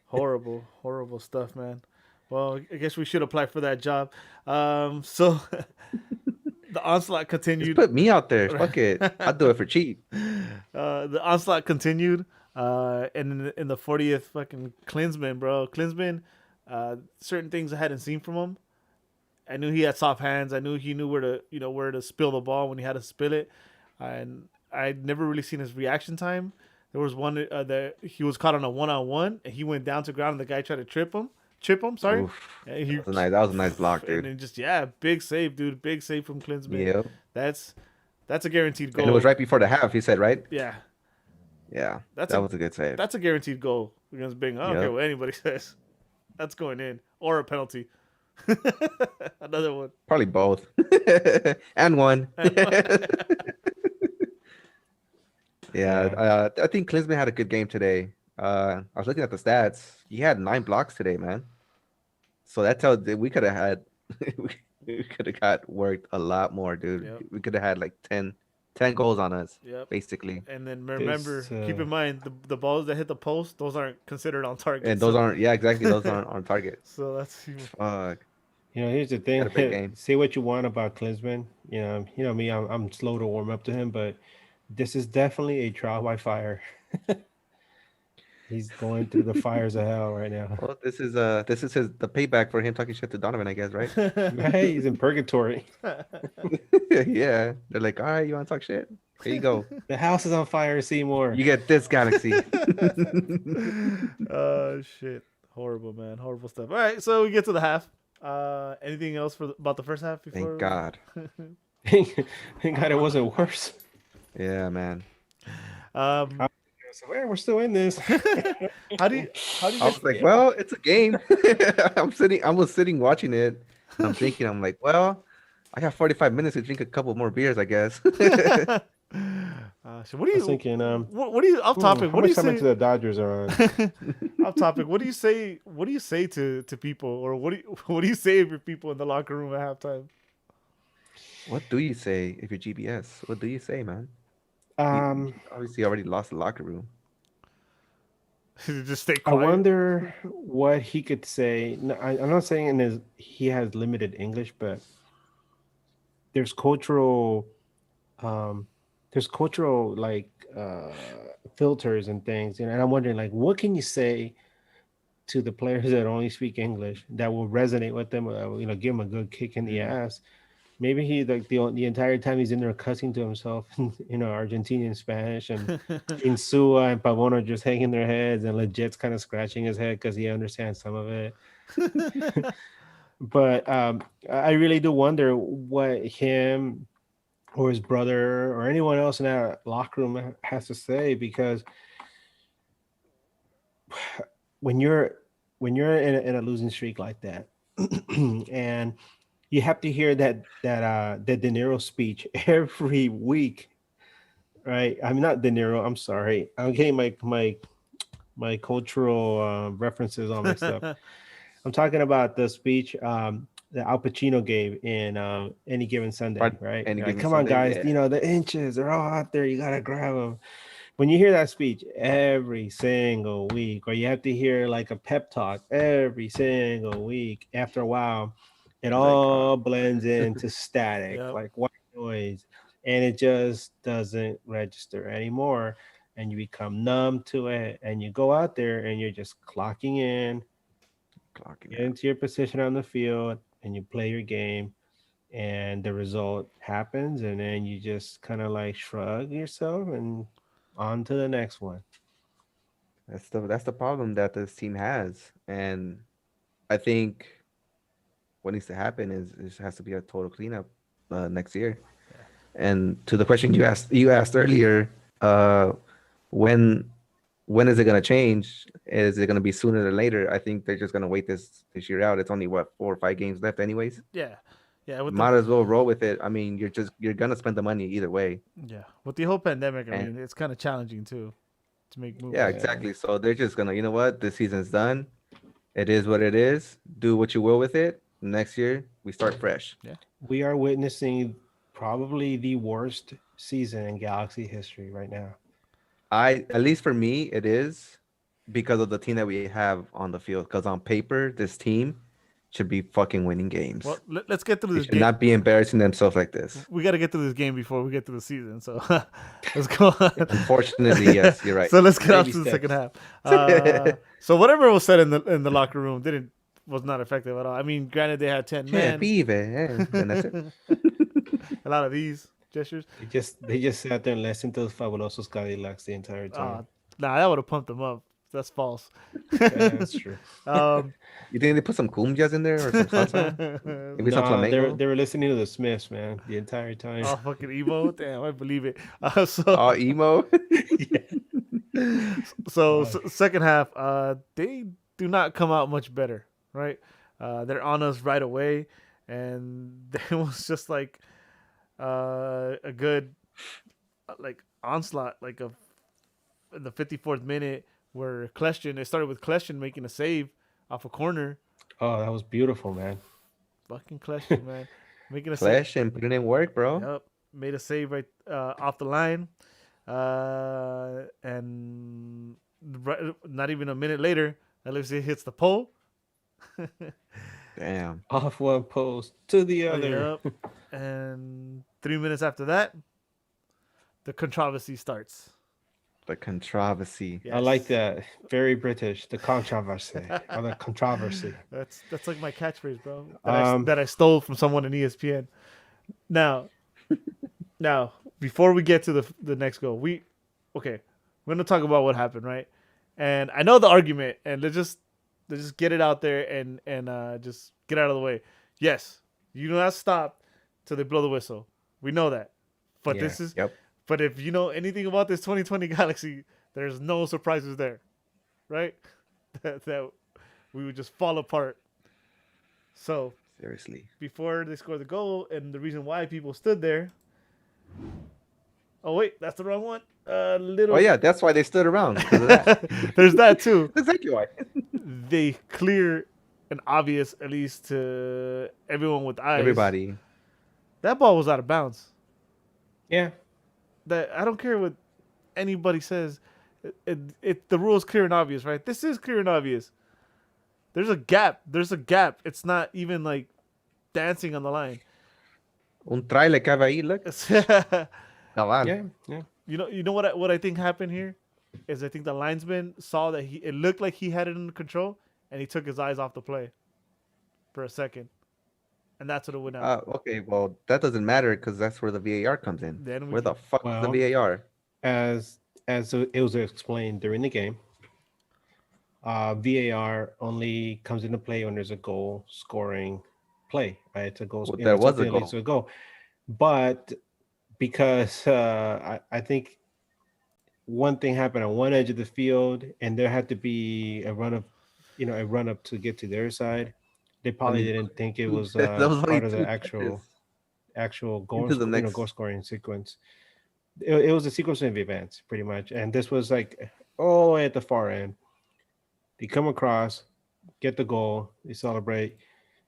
Horrible stuff, man. Well, I guess we should apply for that job. So the onslaught Just continued. put me out there. Fuck it. I'll do it for cheap. The onslaught continued. And in the 40th fucking Klinsmann, bro. Klinsmann, certain things I hadn't seen from him. I knew he had soft hands. I knew he knew where to spill the ball when he had to spill it. And I'd never really seen his reaction time. There was one that he was caught on a one-on-one, and he went down to ground, and the guy tried to chip him. Sorry. Oof. And That was a nice block, And dude. then just big save, dude. Big save from Klinsmann. Yep. That's a guaranteed goal. And it was right before the half, you said, right? Yeah. Yeah. That was a good save. That's a guaranteed goal against Bing. I don't care Yep. what anybody says. That's going in. Or a penalty. Another one. Probably both. And one. Yeah, I think Klinsmann had a good game today. I was looking at the stats. He had 9 blocks today, man. So that tells we could have had we could have got worked a lot more, dude. Yep. We could have had like 10 goals on us, Yep. basically. And then remember, This, keep in mind the balls that hit the post, those aren't considered on target. And those aren't, yeah, exactly. Those aren't on target. So that's even. Fuck. Here's the thing. Had a big game. Say what you want about Klinsmann. Me, I'm slow to warm up to him, but this is definitely a trial by fire. He's going through the fires of hell right now. Well, this is the payback for him talking shit to Donovan, I guess, right? Right? He's in purgatory. Yeah. They're like, all right, you want to talk shit? Here you go. The house is on fire, Seymour. You get this galaxy. Oh shit. Horrible, man. Horrible stuff. All right, so we get to the half. Anything else about the first half before? Thank God. Thank God it wasn't worse. Yeah, man. Um, So, well, we're still in this. how do you I guys? was like, well, it's a game. I was sitting watching it, and I'm thinking, I'm like, well, I got 45 minutes to drink a couple more beers, I guess. So what do I was you? thinking, What do you off topic? how What do much you time say? into the Dodgers are on? Off topic. What do you say? What do you say to people, or what do you say for people in the locker room at halftime? What do you say if you're GBS? What do you say, man? You Um, obviously already lost the locker room. Just stay I quiet. wonder what he could say. No, I'm not saying he has limited English, but there's cultural, um, like filters and things, and I'm wondering like what can you say to the players that only speak English that will resonate with them, give them a good kick in the ass. Maybe he like the entire time he's in there cussing to himself in Argentinian Spanish, and Insua and Pavon are just hanging their heads, and Legit's kind of scratching his head because he understands some of it. But I really do wonder what him or his brother or anyone else in that locker room has to say, because when you're in a losing streak like that, and you have to hear the De Niro speech every week, right? I'm not De Niro. I'm sorry. I'm getting my cultural references all mixed up. I'm talking about the speech that Al Pacino gave in Any Given Sunday, right? Any Like, given come on, Sunday, guys. yeah. The inches are all out there. You gotta grab them. When you hear that speech every single week, or you have to hear like a pep talk every single week, after a while, it Like, all blends into static, Yep. like white noise, and it just doesn't register anymore. And you become numb to it, and you go out there and you're just clocking in, clocking get out. into your position on the field, and you play your game, and the result happens, and then you just kind of like shrug yourself and on to the next one. That's the problem that this team has, and I think what needs to happen is it has to be a total cleanup next year. And to the question you asked earlier, uh, when when is it gonna change? Is it gonna be sooner than later? I think they're just gonna wait this year out. It's only what 4 or 5 games left, anyways. Yeah, yeah. Might as well roll with it. I mean, you're gonna spend the money either way. With the whole pandemic, I And mean, it's kind of challenging too to make moves. yeah, Yeah. exactly. So they're just gonna, you know what? This season's done. It is what it is. Do what you will with it. Next year we start fresh. We are witnessing probably the worst season in Galaxy history right now. At least for me, it is because of the team that we have on the field. Because on paper, this team should be fucking winning games. Well, let's get through They this should game. not be embarrassing themselves like this. We got to get through this game before we get through the season. So let's go on. Unfortunately, yes, you're right. So let's get off Baby to the second half. steps. So whatever was said in the locker room was not effective at all. I mean, granted they had 10 Yeah, men, pibe, and that's it. a lot of these gestures. They just sat there and listened to the Fabulosos Cadillacs the entire time. Nah, that would have pumped them up. That's false. Yeah, that's true. Um, You think they put some cumbias in there or some salsa? Maybe some Nah, flamenco? they were listening to the Smiths, man, the entire time. oh, fucking emo. Damn, I believe it. All emo? Second half, they do not come out much better, right? They're on us right away, and it was just like a good like onslaught, like in the 54th minute where it started with Kleshin making a save off a corner. Oh, that was beautiful, man. Fucking Kleshin, man, making a Flesh and putting in work, bro. Yep, made a save right off the line, and not even a minute later, Alexis hits the pole. Damn. Off one post to the other. Yep. And 3 minutes after that, the controversy starts. The controversy. I like that. Very British. The controversy. Or the controversy. That's like my catchphrase, bro. Um, That I stole from someone in ESPN. Now, before we get to the next goal, we're gonna talk about what happened, right? And I know the argument, and let's just get it out there and just get out of the way. Yes, you do not stop till they blow the whistle. We know that, but Yeah. this is. Yep. But if you know anything about this 2020 Galaxy, there's no surprises there, right? that we would just fall apart. So Seriously. before they scored the goal, and the reason why people stood there. Oh wait, that's the wrong one. Little. Oh yeah, that's why they stood around. 'Cause of that. There's that too. That's exactly why. They clear and obvious, at least to everyone with eyes. Everybody. That ball was out of bounds. Yeah. That I don't care what anybody says. The rule is clear and obvious, right? This is clear and obvious. There's a gap. There's a gap. It's not even like dancing on the line. Un trailer cabe ahí, look. Cabal. Yeah. Yeah. You know what I think happened here is I think the linesman saw that it looked like he had it under control and he took his eyes off the play for a second, and that's what it went out. Okay, well, that doesn't matter because that's where the VAR comes in. Then we Where the fuck is the Well, VAR? As it was explained during the game, VAR only comes into play when there's a goal scoring play. Right? It's a goal. Well, there was a something that leads to a goal, but because I think one thing happened on one edge of the field, and there had to be a run up to get to their side. They probably didn't think it was That was only part of two the touches. actual goal, Into the next- goal scoring sequence. It was a sequence of events, pretty much, and this was like all the way at the far end. They come across, get the goal, they celebrate.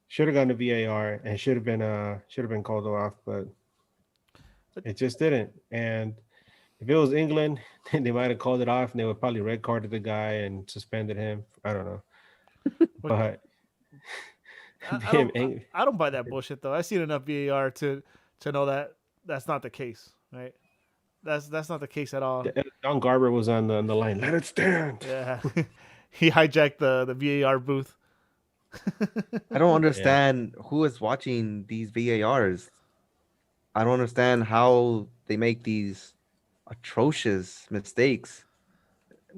Should have gone to VAR and should have been called off, but it just didn't. And if it was England, they might have called it off, and they would probably red carded the guy and suspended him. I don't know, but I don't buy that bullshit though. I've seen enough VAR to know that that's not the case, right? That's not the case at all. Don Garber was on the line. Let it stand. Yeah, he hijacked the VAR booth. I don't understand who is watching these VARs. I don't understand how they make these atrocious mistakes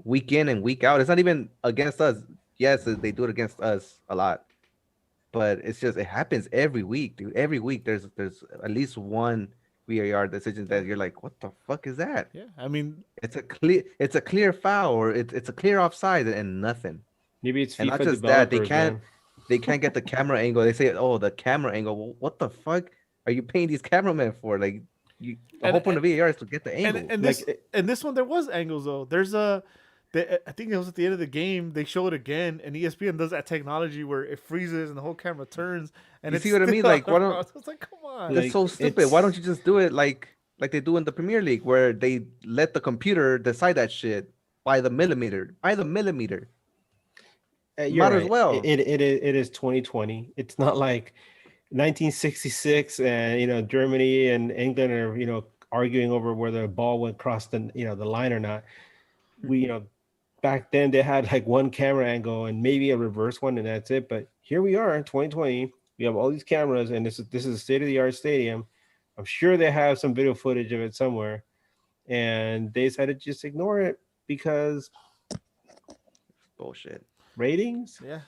week in and week out. It's not even against us. Yes, they do it against us a lot, but it's just it happens every week, dude. Every week there's at least one VAR decision that you're like, what the fuck is that? Yeah, I mean, It's a clear foul or it's a clear offside and nothing. Maybe it's And FIFA not just that, developers, man. they can't get the camera angle. They say, "Oh, the camera angle." Well, what the fuck are you paying these cameramen for? Like, the whole point of VAR is to get the angle. and this one there was angles though. I think it was at the end of the game. They show it again, and ESPN does that technology where it freezes and the whole camera turns. And You it's see what I mean? still Like, why on. don't- It's like, come on. That's Like, so stupid. Why don't you just do it like they do in the Premier League, where they let the computer decide that shit by the millimeter, You're Might as right. well. It is 2020. It's not like 1966 and Germany and England are arguing over whether a ball went across the the line or not. We back then they had like one camera angle and maybe a reverse one and that's it. But here we are in 2020. We have all these cameras and this is a state of the art stadium. I'm sure they have some video footage of it somewhere, and they decided to just ignore it because Bullshit. ratings. Yeah,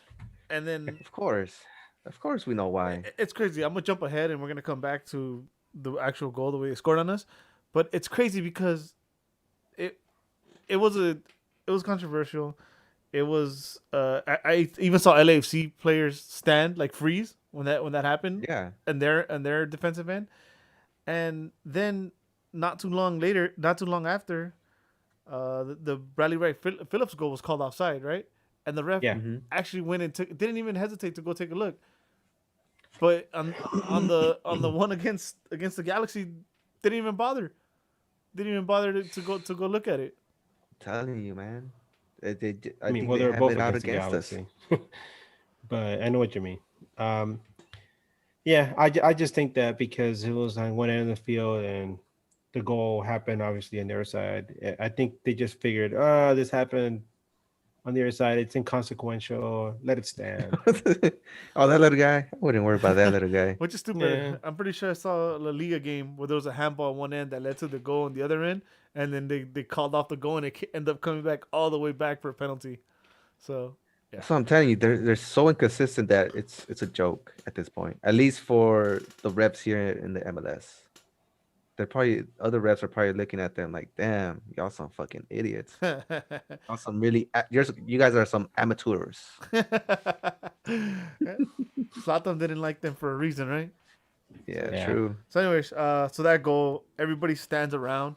and then Of course, we know why. it's crazy. I'm gonna jump ahead, and we're gonna come back to the actual goal, the way they scored on us. But it's crazy because it was controversial. It was I even saw LAFC players stand like freeze when that happened. Yeah, And their defensive end, and then not too long after, the Bradley Wright Phillips goal was called offside, right? And the ref Yeah. Mhm. actually went and didn't even hesitate to go take a look. But on the one against the Galaxy, didn't even bother. Didn't even bother to go look at it. telling you, man. I I mean, think well, they they're have both it out against the against us. Galaxy. But I know what you mean. Yeah, I just think that because it was on one end of the field and the goal happened obviously on their side, I think they just figured, this happened on their side. It's inconsequential. Let it stand. Oh, that little guy. I wouldn't worry about that little guy. Which is stupid. Yeah. I'm pretty sure I saw a La Liga game where there was a handball on one end that led to the goal on the other end, and then they called off the goal and it ended up coming back all the way back for a penalty. So Yeah. So I'm telling you, they're so inconsistent that it's a joke at this point. At least for the reps here in the MLS. They're probably other reps are probably looking at them like, damn, y'all some fucking idiots. Y'all some really you guys are some amateurs. Zlatan didn't like them for a reason, right? Yeah, So, Yeah. true. so anyways, so that goal, everybody stands around,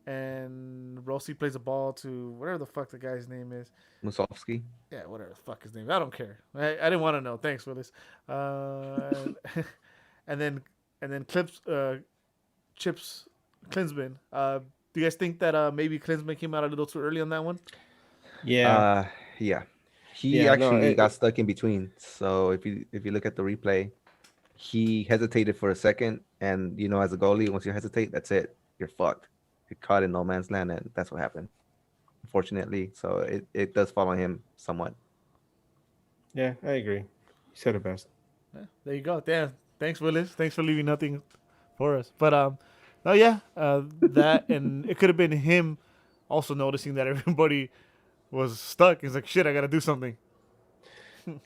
and Rossi plays a ball to whatever the fuck the guy's name is. Musovski. Yeah, whatever the fuck his name. I don't care. I didn't want to know. Thanks, Willis. And then Chips Klinsman. Do you guys think that maybe Klinsman came out a little too early on that one? Yeah. Uh yeah. He Yeah. No. actually got stuck in between. So if you look at the replay, he hesitated for a second, and as a goalie, once you hesitate, that's it. You're fucked. You're caught in no man's land, and that's what happened. Unfortunately. So it does fall on him somewhat. Yeah. I agree. You said it best. Yeah, there you go. Damn. Thanks, Willis. Thanks for leaving nothing for us. But oh yeah, that and it could have been him also noticing that everybody was stuck. He's like, shit, I gotta do something.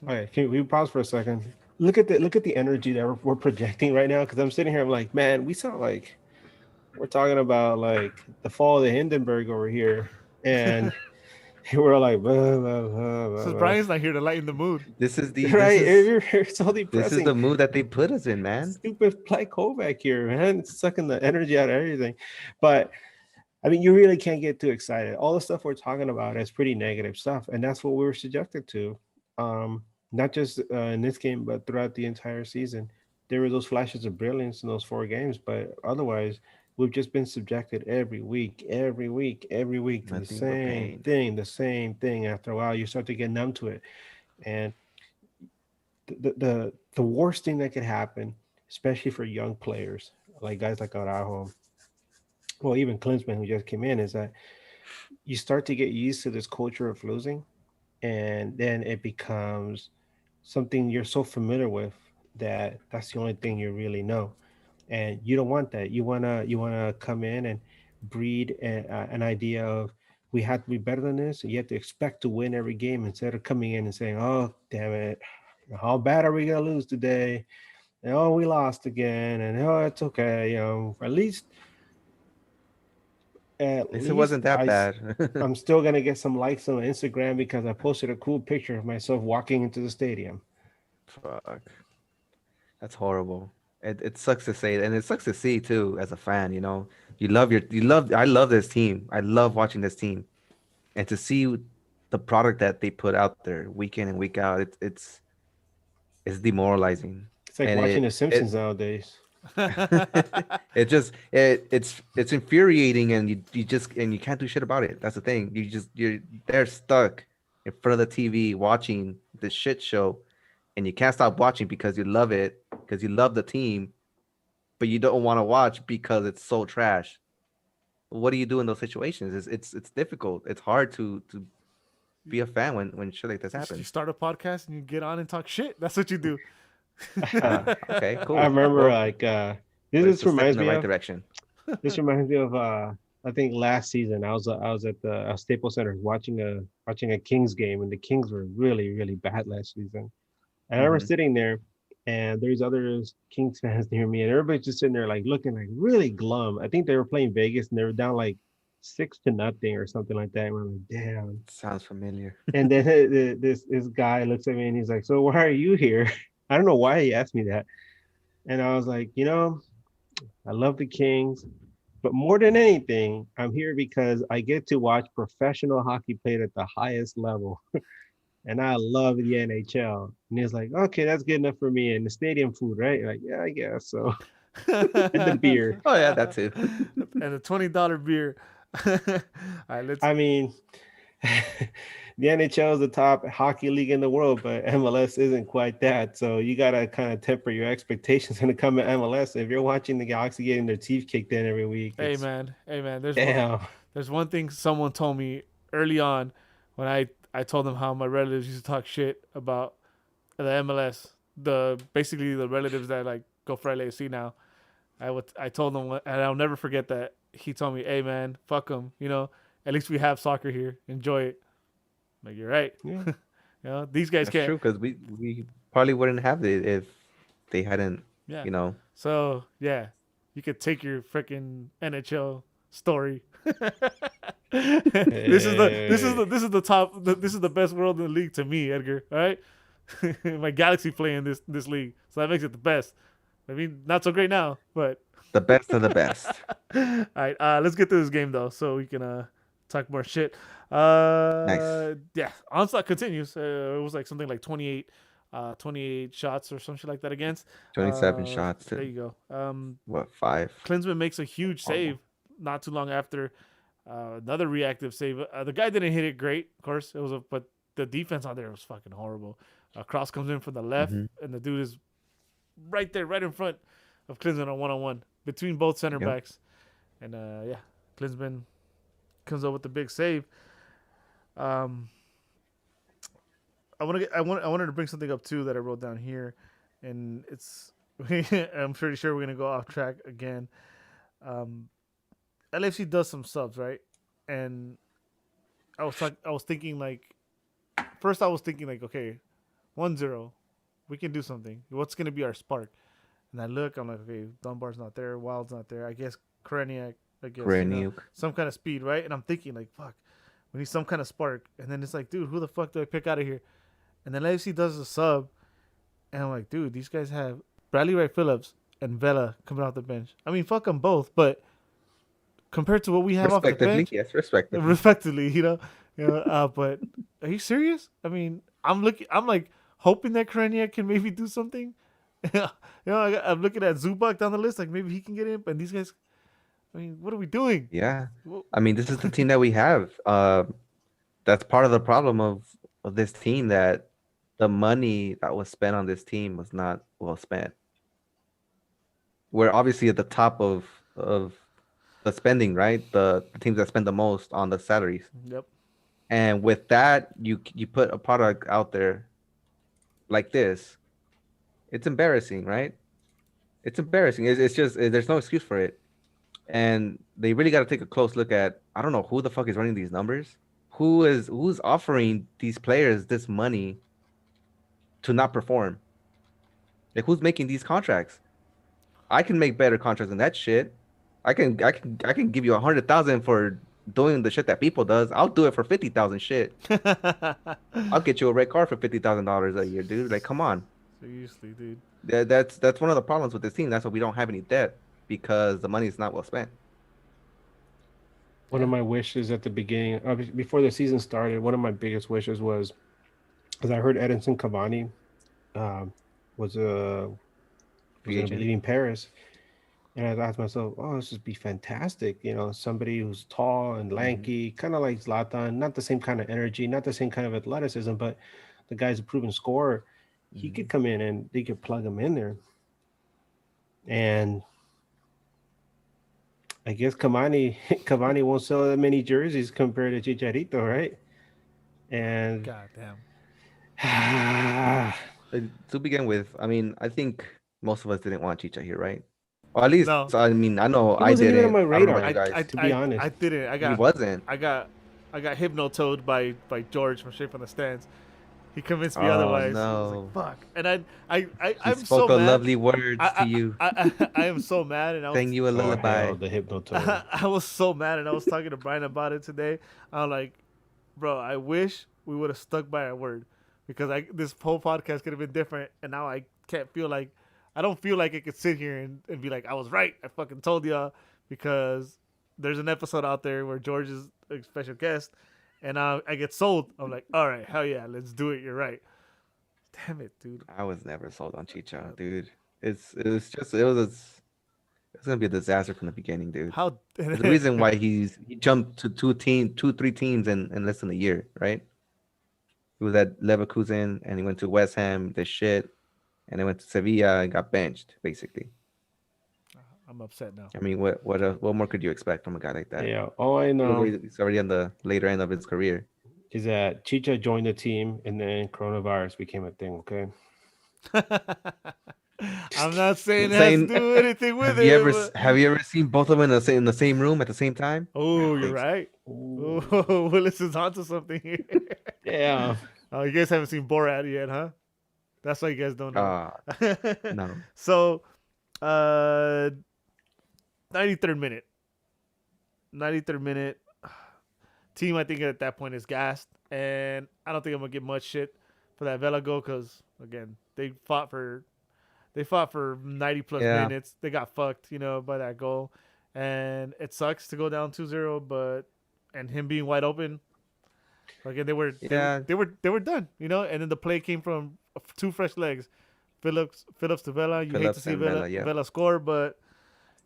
Okay, can we pause for a second? Look at the energy that we're projecting right now. Because I'm sitting here, I'm like, man, we sound like we're talking about like the fall of the Hindenburg over here, and we're like, blah, blah, blah, blah, So blah. Brian's not here to lighten the mood. This is the Right? It's so this is depressing. the mood that they put us in, man. Stupid play Kovac here, man. It's sucking the energy out of everything. But I mean, you really can't get too excited. All the stuff we're talking about is pretty negative stuff, and that's what we were subjected to. Not just in this game, but throughout the entire season. There were those flashes of brilliance in those 4 games, but otherwise, we've just been subjected every week, every week to the Nothing but same pain. thing, the same thing. After a while, you start to get numb to it, and the worst thing that could happen, especially for young players like guys like Araujo, well, even Klinsman who just came in, is that you start to get used to this culture of losing, and then it becomes something you're so familiar with that that's the only thing you really know, and you don't want that. You wanna come in and breed an idea of we have to be better than this, and you have to expect to win every game instead of coming in and saying, "Oh, damn it, how bad are we gonna lose today?" And, "Oh, we lost again," and, "Oh, it's okay." At At least it least wasn't that bad. I'm still gonna get some likes on Instagram because I posted a cool picture of myself walking into the stadium. Fuck. That's horrible. It sucks to say, and it sucks to see too as a fan. I love this team. I love watching this team, and to see the product that they put out there week in and week out, it's demoralizing, It's like and watching it The it Simpsons nowadays. it just it's infuriating, and you can't do shit about it. That's the thing. They're stuck in front of the TV watching this shit show, and you can't stop watching because you love it, because you love the team, but you don't want to watch because it's so trash. What do you do in those situations? It's difficult. It's hard to be a fan when shit like this You happens. start a podcast and you get on and talk shit. That's what you do. Okay, cool. I remember Well, like but it's this a step in reminds the me right of direction. I think last season I was at the Staples Center watching a Kings game, and the Kings were really really bad last season. And I remember Hmm. sitting there, and there's other Kings fans near me, and everybody's just sitting there like looking like really glum. I think they were playing Vegas, and they were down like 6-0 or something like that. And we're like, damn. Sounds familiar. And then this guy looks at me and he's like, "So why are you here?" I don't know why he asked me that, and I was like, I love the Kings, but more than anything, I'm here because I get to watch professional hockey played at the highest level. And I love the NHL. And he's like, "Okay, that's good enough for me." And the stadium food, right? Like, yeah, I guess so. And the beer. Oh yeah, that too. And a $20 beer. All right, let's. I mean, the NHL is the top hockey league in the world, but MLS isn't quite that. So you gotta kind of temper your expectations when it comes to MLS. If you're watching the Galaxy getting their teeth kicked in every week, Hey man, hey man. damn. There's one thing someone told me early on when I told them how my relatives used to talk shit about the MLS. Basically the relatives that like go for LAFC now. I told them, and I'll never forget that he told me, "Hey man, fuck them. At least we have soccer here. Enjoy it." I'm like, you're right. Yeah. You know, these guys That's can't. true because we probably wouldn't have it if they hadn't, Yeah. you know. So yeah, you could take your freaking NHL story. This is the top. This is the best world in the league to me, Edgar. All right, my Galaxy play in this league, so that makes it the best. I mean, not so great now, but The best of the best. all right. Let's get through this game though, so we can talk more shit. Nice. Yeah, onslaught continues. It was like something like 28 shots or some shit like that against. 27 shots There to you go. what, 5? Klinsmann makes a huge save not too long after another reactive save. The guy didn't hit it great, of course. But the defense on there was fucking horrible. Cross comes in from the left, Mhm. and the dude is right there, right in front of Klinsmann on 1-on-1 between both center Yep. backs. And yeah, Klinsmann comes up with the big save. I wanted to bring something up too that I wrote down here, and it's I'm pretty sure we're gonna go off track again. LAFC does some subs, right? And I was thinking like, first I was thinking like, okay, 1-0, we can do something. What's gonna be our spark? And I look, I'm like, okay, Dunbar's not there, Wild's not there. I guess Koreniak, Koreniuk. some kind of speed, right? And I'm thinking like, fuck, we need some kind of spark. And then it's like, dude, who the fuck do I pick out of here? And then LAFC does a sub, and I'm like, dude, these guys have Bradley Wright Phillips and Vela coming off the bench. I mean, fuck them both, but compared to what we have off the Respectively, bench, yes, respectively. respectively, but are you serious? I mean, I'm like hoping that Koreniak can maybe do something. I'm looking at Zubak down the list, like maybe he can get in, but these guys, I mean, what are we doing? Yeah. Well, I mean, this is the team that we have. That's part of the problem of this team, that the money that was spent on this team was not well spent. We're obviously at the top of the spending, right? The teams that spend the most on the salaries. Yep. And with that, you put a product out there like this. It's embarrassing, right? It's embarrassing. It's just there's no excuse for it. And they really got to take a close look at, I don't know who the fuck is running these numbers. Who's offering these players this money to not perform? Like, who's making these contracts? I can make better contracts than that shit. I can give you 100,000 for doing the shit that people does. I'll do it for 50,000 shit. I'll get you a red card for $50,000 a year, dude. Like, come on. Seriously, dude. That's one of the problems with this team. That's why we don't have any debt, because the money is not well spent. One of my wishes at the beginning, before the season started, one of my biggest wishes was, because I heard Edinson Cavani was going to be agent. leaving Paris, and I asked myself, "Oh, this would be fantastic! Somebody who's tall and lanky, kind of like Zlatan, not the same kind of energy, not the same kind of athleticism, but the guy's a proven scorer. He could come in and they could plug him in there." And I guess Cavani won't sell that many jerseys compared to Chicharito, right? And God damn. To begin with, I mean, I think most of us didn't want Chicha here, right? Or at least, No. I mean, I know He I wasn't even didn't. on my I don't know radar. about you guys. To be honest. I didn't. He wasn't. I got hypnotoed by George from Straight from the Stands. He convinced me Oh, otherwise. no. I was like, fuck. And He I'm spoke so a mad. lovely words to you, I am so mad, and I was sang you a Oh, lullaby. hell, the Hypnotoad. I was so mad, and I was talking to Brian about it today. I'm like, bro, I wish we would have stuck by our word, because this whole podcast could have been different, and now I don't feel like I could sit here and be like, I was right. I fucking told y'all, because there's an episode out there where George is a special guest, and I get sold. I'm like, all right, hell yeah, let's do it. You're right. Damn it, dude. I was never sold on Chicha, dude. It was gonna be a disaster from the beginning, dude. How? There's a reason why he jumped to 3 teams in less than a year, right? He was at Leverkusen and he went to West Ham, the shit, and then went to Sevilla and got benched, basically. I'm upset now. I mean, what more could you expect from a guy like that? Yeah, all I know He's already on the later end of his career. is that Chicha joined the team and then coronavirus became a thing, okay? I'm not saying it has to do anything with Have it. you ever but- have you ever seen both of them in the same room at the same time? Oh, I you're think so. right. Ooh. Oh, Willis is onto something here. Yeah. Oh, you guys haven't seen Borat yet, huh? That's why you guys don't know. No. So, uh, 93rd minute. 93rd minute. Team, I think at that point is gassed, and I don't think I'm gonna get much shit for that Vela goal because again they fought for 90 plus Yeah. minutes. They got fucked, by that goal, and it sucks to go down 2-0. But and him being wide open, again Yeah. they were done, and then the play came from two fresh legs, Phillips to Vela. You hate to Phillips see and Vela. Yeah. Vela score, but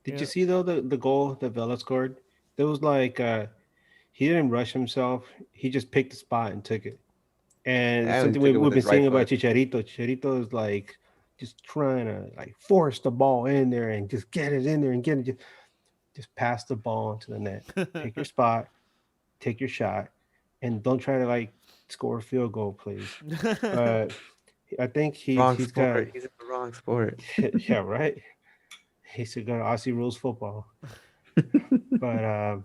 Did yeah. you see though the goal that Vela scored? There was like he didn't rush himself. He just picked the spot and took it. And And he something took it with we've been his right seeing about foot. Chicharito. Chicharito is like just trying to like force the ball in there and just get it in there and get it. Just pass the ball into the net. Pick your spot, take your shot, and don't try to like score a field goal, please. But I think Wrong he's got sport. He's in the wrong sport. yeah, right. He's got Aussie rules football. But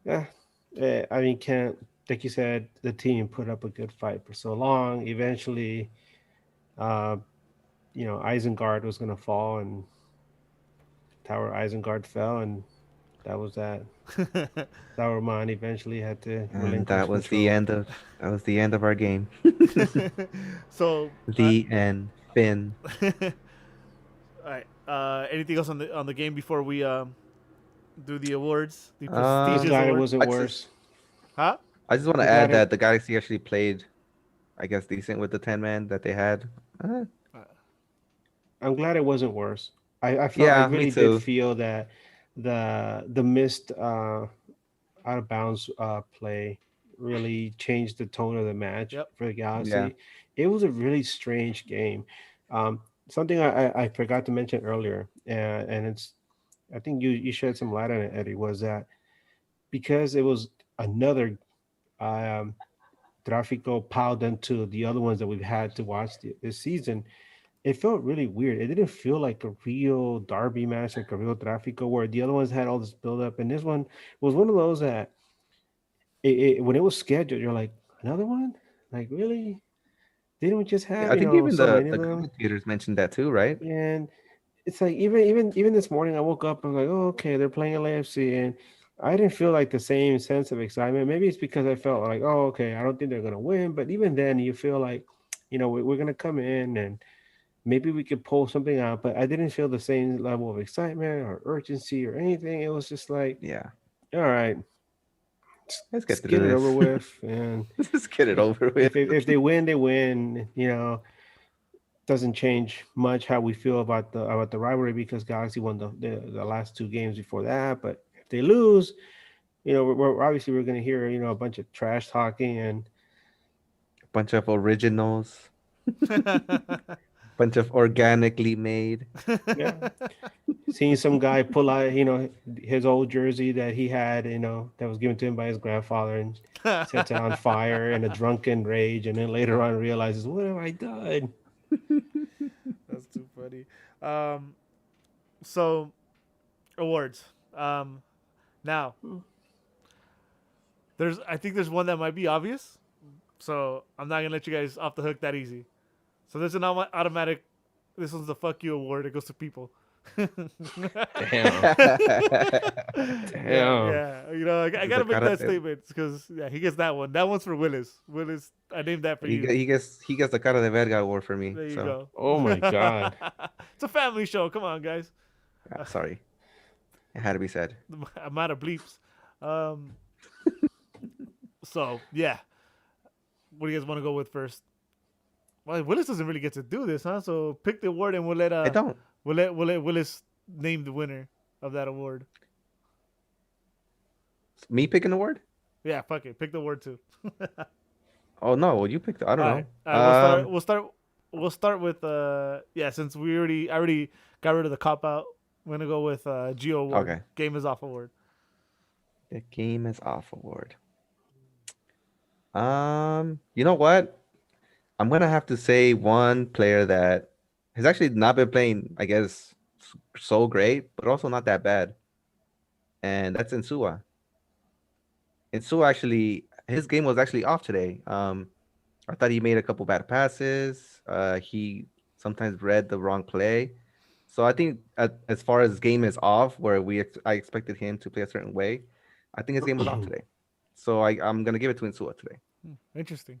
yeah, I mean, can't like you said, the team put up a good fight for so long. Eventually, uh, Isengard was gonna fall, and Tower Isengard fell, and that was that. Sauerman eventually had to And relinquish control. that was the end of our game. So, The end. Finn. all right. Anything else on the game before we do the awards, the Just prestigious glad it awards? wasn't I just worse. Huh? I just want to I'm add glad that it. the Galaxy actually played, I guess, decent with the 10 man that they had. I'm glad it wasn't worse. I Yeah, me really did too. feel that the missed out of bounds play really changed the tone of the match Yep. for the Yeah. Galaxy. It was a really strange game. Something I forgot to mention earlier, and it's I think you shed some light on it, Eddie, was that because it was another um, Tráfico piled into the other ones that we've had to watch this season, it felt really weird. It didn't feel like a real derby match, like a real Tráfico, where the other ones had all this build up, and this one was one of those that when it was scheduled, you're like, another one? Like, really? Didn't we just Yeah, have, I think even so many the of them? commentators mentioned that too, right? And it's like even this morning I woke up, I was like, oh, okay, they're playing LAFC, and I didn't feel like the same sense of excitement. Maybe it's because I felt like, oh, okay, I don't think they're gonna win, but even then you feel like, we're gonna come in and maybe we could pull something out, but I didn't feel the same level of excitement or urgency or anything. It was just like, Yeah. all right, Let's get let's get through it over this. with. And Let's just get it if over if with. if they win, they win. Doesn't change much how we feel about the rivalry because Galaxy won the last two games before that. But if they lose, we're obviously we're going to hear a bunch of trash talking and Bunch of originals, bunch of organically made. yeah, seeing some guy pull out his old jersey that he had that was given to him by his grandfather and sets it on fire in a drunken rage, and then later on realizes, what have I done? That's too funny. Um, so awards. Now I think there's one that might be obvious, so I'm not gonna let you guys off the hook that easy. So there's an automatic. This one's the fuck you award. It goes to people. Damn. Yeah, Damn. yeah. I This is gotta the make kind that of statement because yeah, he gets that one. That one's for Willis. Willis, I named that for you. he gets the cara de verga award for me. There you So go. Oh my god. It's a family show. Come on, guys. sorry, it had to be said. I'm out of bleeps. Um, so yeah, what do you guys want to go with first? Well, Willis doesn't really get to do this, huh? So pick the award and I don't. we'll let Willis name the winner of that award. Me picking the word? Yeah, fuck it. Pick the award too. Oh no, well you picked. I don't All know. right. All right. We'll start with yeah. Since I already got rid of the cop out, we're gonna go with Geo award. Okay. Game is off award. The game is off award. You know what? I'm gonna have to say one player that has actually not been playing, I guess, so great, but also not that bad, and that's Insua. Insua actually, his game was actually off today. I thought he made a couple bad passes. He sometimes read the wrong play. So I think as far as game is off, where I expected him to play a certain way, I think his game was off today. So I'm gonna give it to Insua today. Interesting.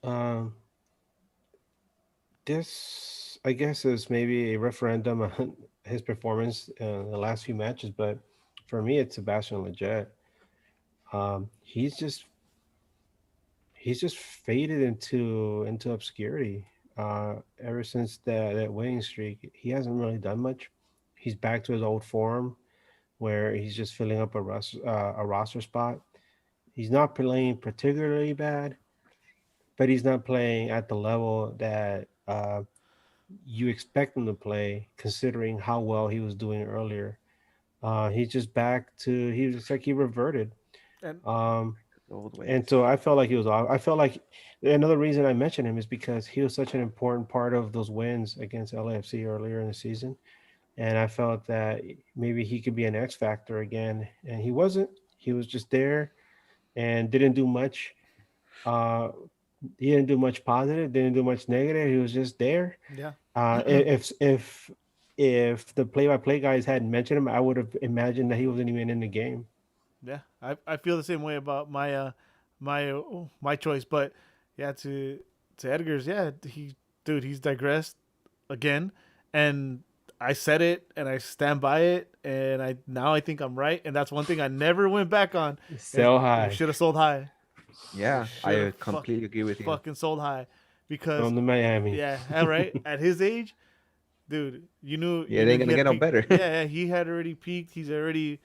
Um, this, I guess, is maybe a referendum on his performance in the last few matches, but for me, it's Sebastian Lletget. Um, he's just he's just faded into obscurity. Ever since that winning streak, he hasn't really done much. He's back to his old form, where he's just filling up a roster spot. He's not playing particularly bad, but he's not playing at the level that you expect him to play, considering how well he was doing earlier. He's just back to he was like he reverted. And Um, Old and ways. so I felt like he was off. I felt like another reason I mentioned him is because he was such an important part of those wins against LAFC earlier in the season. And I felt that maybe he could be an X factor again. And he wasn't. He was just there and didn't do much. Uh, he didn't do much positive, didn't do much negative. He was just there. yeah. If the play-by-play guys hadn't mentioned him, I would have imagined that he wasn't even in the game. Yeah, I feel the same way about my choice, but yeah, to Edgar's, yeah, he's digressed again, and I said it and I stand by it, and I think I'm right, and that's one thing I never went back on. Sell high. Should have sold high. Yeah, I Should've completely agree with you. Fucking sold high, because From the Miami. yeah, all right, at his age, dude, you knew Yeah, you it ain't knew gonna he get had no peaked. better. Yeah, he had already peaked. He's already,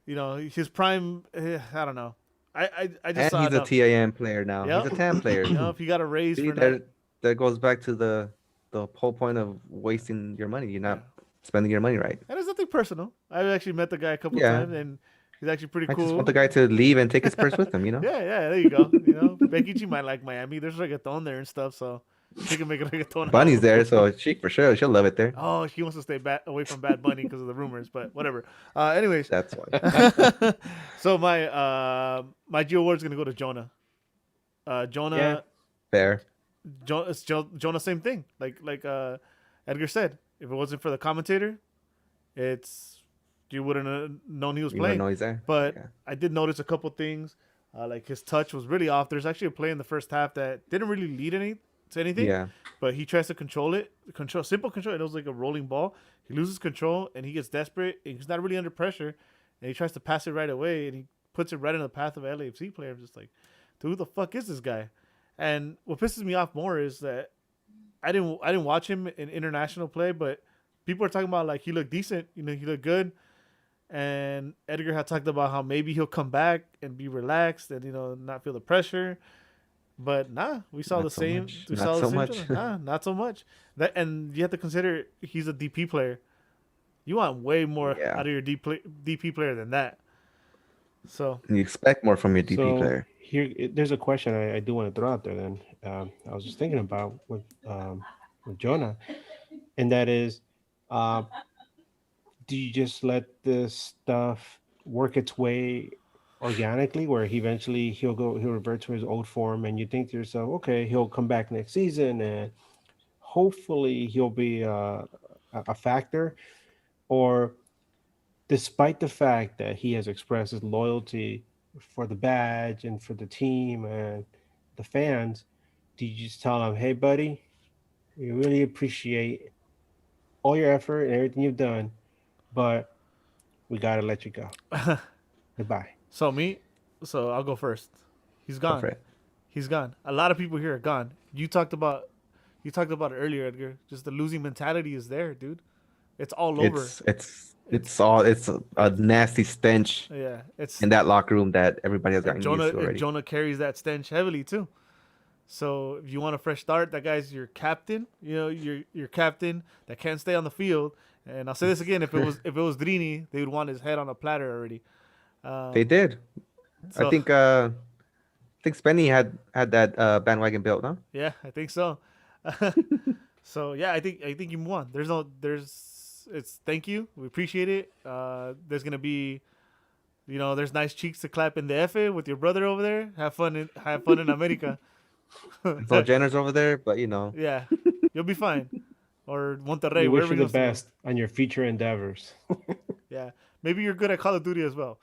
his prime. I don't know. I just And saw he's a enough. TAM player now. Yep. He's a TAM player. If you got a raise See, for not, that goes back to the whole point of wasting your money. You're yeah. not spending your money right. And it's nothing personal. I've actually met the guy a couple Yeah. times, and he's actually pretty I cool. just want the guy to leave and take his purse with him. Yeah, there you go. Bekichi might like Miami. There's reggaeton there and stuff, so she can make a reggaeton. Bunny's album. there, so she for sure she'll love it there. Oh, she wants to stay away from Bad Bunny because of the rumors, but whatever. Anyways, That's why. so my Geo award's gonna go to Jonah. Jonah, Yeah. Fair. Jonah, same thing. Like Edgar said, if it wasn't for the commentator, you wouldn't have known he was You playing. know he's there. But Yeah. I did notice a couple things. Like his touch was really off. There's actually a play in the first half that didn't really lead to anything. Yeah. But he tries to simple control. And it was like a rolling ball. He loses control and he gets desperate. And he's not really under pressure, and he tries to pass it right away. And he puts it right in the path of an LAFC player. I'm just like, dude, who the fuck is this guy? And what pisses me off more is that I didn't watch him in international play, but people are talking about like he looked decent. He looked good. And Edgar had talked about how maybe he'll come back and be relaxed and not feel the pressure. But nah, we saw Not the so same. much. We Not saw the so same. much. Nah, not so much. And you have to consider he's a DP player. You want way more Yeah. out of your DP player than that. So You expect more from your DP So player. there's a question I do want to throw out there. Then I was just thinking about with Jonah, and that is, do you just let this stuff work its way organically, where he'll revert to his old form, and you think to yourself, okay, he'll come back next season, and hopefully he'll be a factor, or despite the fact that he has expressed his loyalty for the badge and for the team and the fans, do you just tell him, hey, buddy, we really appreciate all your effort and everything you've done, but we got to let you go. Goodbye. so I'll go first. He's Go gone. for it. He's gone. A lot of people here are gone. You talked about it earlier, Edgar. Just the losing mentality is there, dude. It's all over. It's a nasty stench Yeah, it's in that locker room that everybody has gotten used to and already. Jonah carries that stench heavily too. So if you want a fresh start, that guy's your captain. Your captain that can't stay on the field. And I'll say this again: if it was Drini, they would want his head on a platter already. They did. So- I think Spenny had that bandwagon built, huh? Yeah, I think so. So yeah, I think you move on. It's thank you. We appreciate it. There's gonna be You know, there's nice cheeks to clap in the F with your brother over there. Have fun in America. So Jenner's over there, but you know, Yeah, you'll be fine. Or Monterrey, We wish wherever you he the wants to go. best on your future endeavors. Yeah, maybe you're good at Call of Duty as well.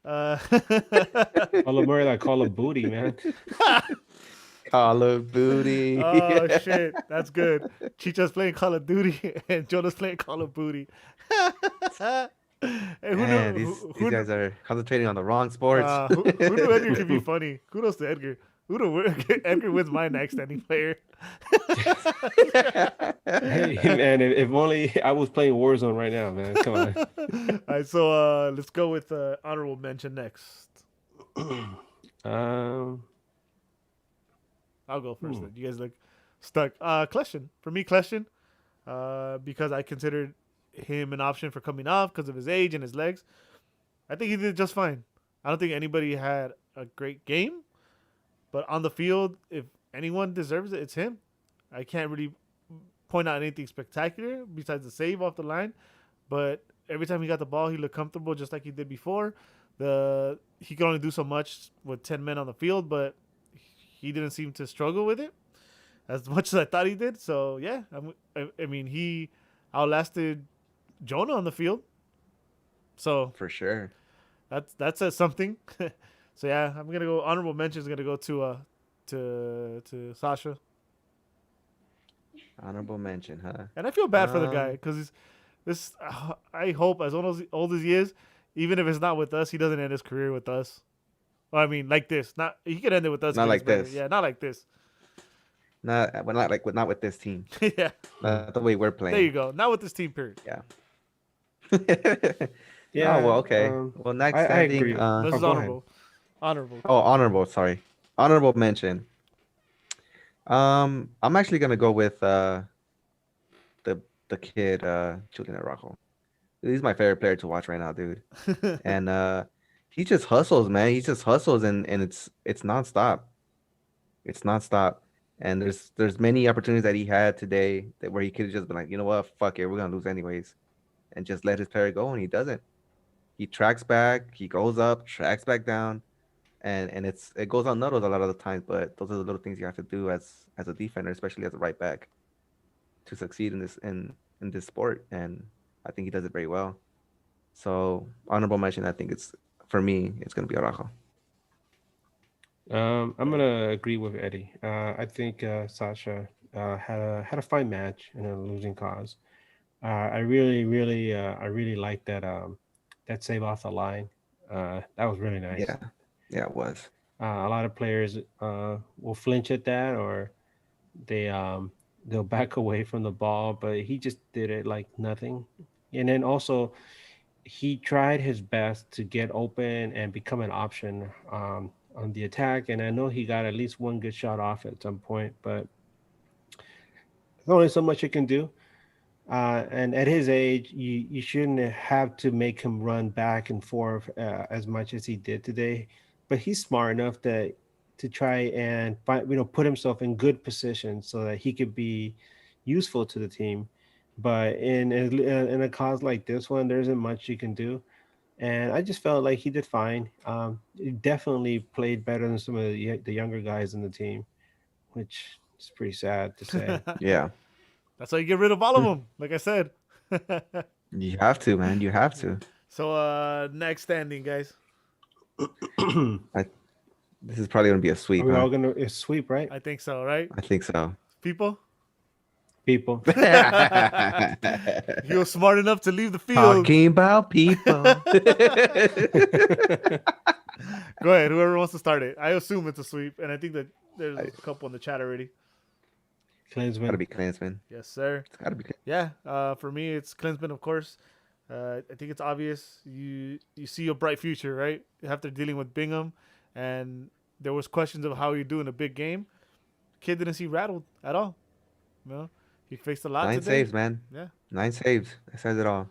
Call of Murray, like Call of Booty, man. Call of Duty. Oh shit, that's good. Chicha's playing Call of Duty and Jonah's playing Call of Booty. Hey, who Man, knew? these guys are concentrating on the wrong sports. Who knew Edgar could be funny? Kudos to Edgar. Who knew Edgar wins my next standing player? Hey, man, if only I was playing Warzone right now, man. Come on. All right, so let's go with honorable mention next. Um, I'll go first. Then. You guys look stuck. Kleshin. For me, Kleshin, because I considered him an option for coming off because of his age and his legs. I think he did just fine. I don't think anybody had a great game, but on the field, if anyone deserves it, it's him. I can't really point out anything spectacular besides the save off the line, but every time he got the ball, he looked comfortable just like he did before. He could only do so much with 10 men on the field, but he didn't seem to struggle with it as much as I thought he did. So yeah, I mean he outlasted Jonah on the field. So For sure. that says something. So yeah, I'm gonna go. Honorable mention is gonna go to Sasha, Honorable mention, huh? and I feel bad for the guy because this. I hope as old as he is, even if it's not with us, he doesn't end his career with us. Well, I mean, like this. Not he could end it with us. Not if like he's better. this. Yeah, not like this. Not with this team. Yeah, Not the way we're there you playing. go. Not with this team. Period. Yeah. yeah. Oh well, okay. Well, next I standing. agree. This Oh, is go ahead. honorable. Honorable. Oh, honorable. Sorry, honorable mention. I'm actually gonna go with the kid Julian Araujo. He's my favorite player to watch right now, dude. And he just hustles, man. He just hustles, and it's nonstop. It's nonstop. And there's many opportunities that he had today that where he could have just been like, you know what, fuck it, we're gonna lose anyways, and just let his player go, and he doesn't. He tracks back, he goes up, tracks back down, and it goes unnoticed a lot of the times. But those are the little things you have to do as a defender, especially as a right back, to succeed in this sport. And I think he does it very well. So honorable mention, I think it's for me, it's gonna be Araujo. I'm gonna agree with Eddie. I think Sasha had a fine match in a losing cause. I really like that save off the line. That was really nice. Yeah, it was. A lot of players will flinch at that, or they'll back away from the ball, but he just did it like nothing. And then also, he tried his best to get open and become an option on the attack. And I know he got at least one good shot off at some point, but there's only so much you can do. And at his age, you shouldn't have to make him run back and forth as much as he did today. But he's smart enough to try and put himself in good position so that he could be useful to the team. But in a cause like this one, there isn't much you can do. And I just felt like he did fine. He definitely played better than some of the younger guys in the team, which is pretty sad to say. Yeah, That's how you get rid of all of them. Like I said. you have to, man. You have to. So next standing, guys. This is probably gonna be a sweep. We're Huh? all gonna sweep, right? I think so, right? I think so. People, People. he was smart enough to leave the field. Talking about people. Go ahead, whoever wants to start it. I assume it's a sweep, and I think that there's a couple in the chat already. Klinsmann. Gotta be Klansman. Yes, sir. It's gotta be. Yeah, for me, it's Klinsmann, of course. I think it's obvious. You see a bright future, right? After dealing with Bingham, and there was questions of how you do in a big game. Kid didn't seem rattled at all. You know, he faced a lot 9 today. saves, man. Yeah. 9 saves. That says it all.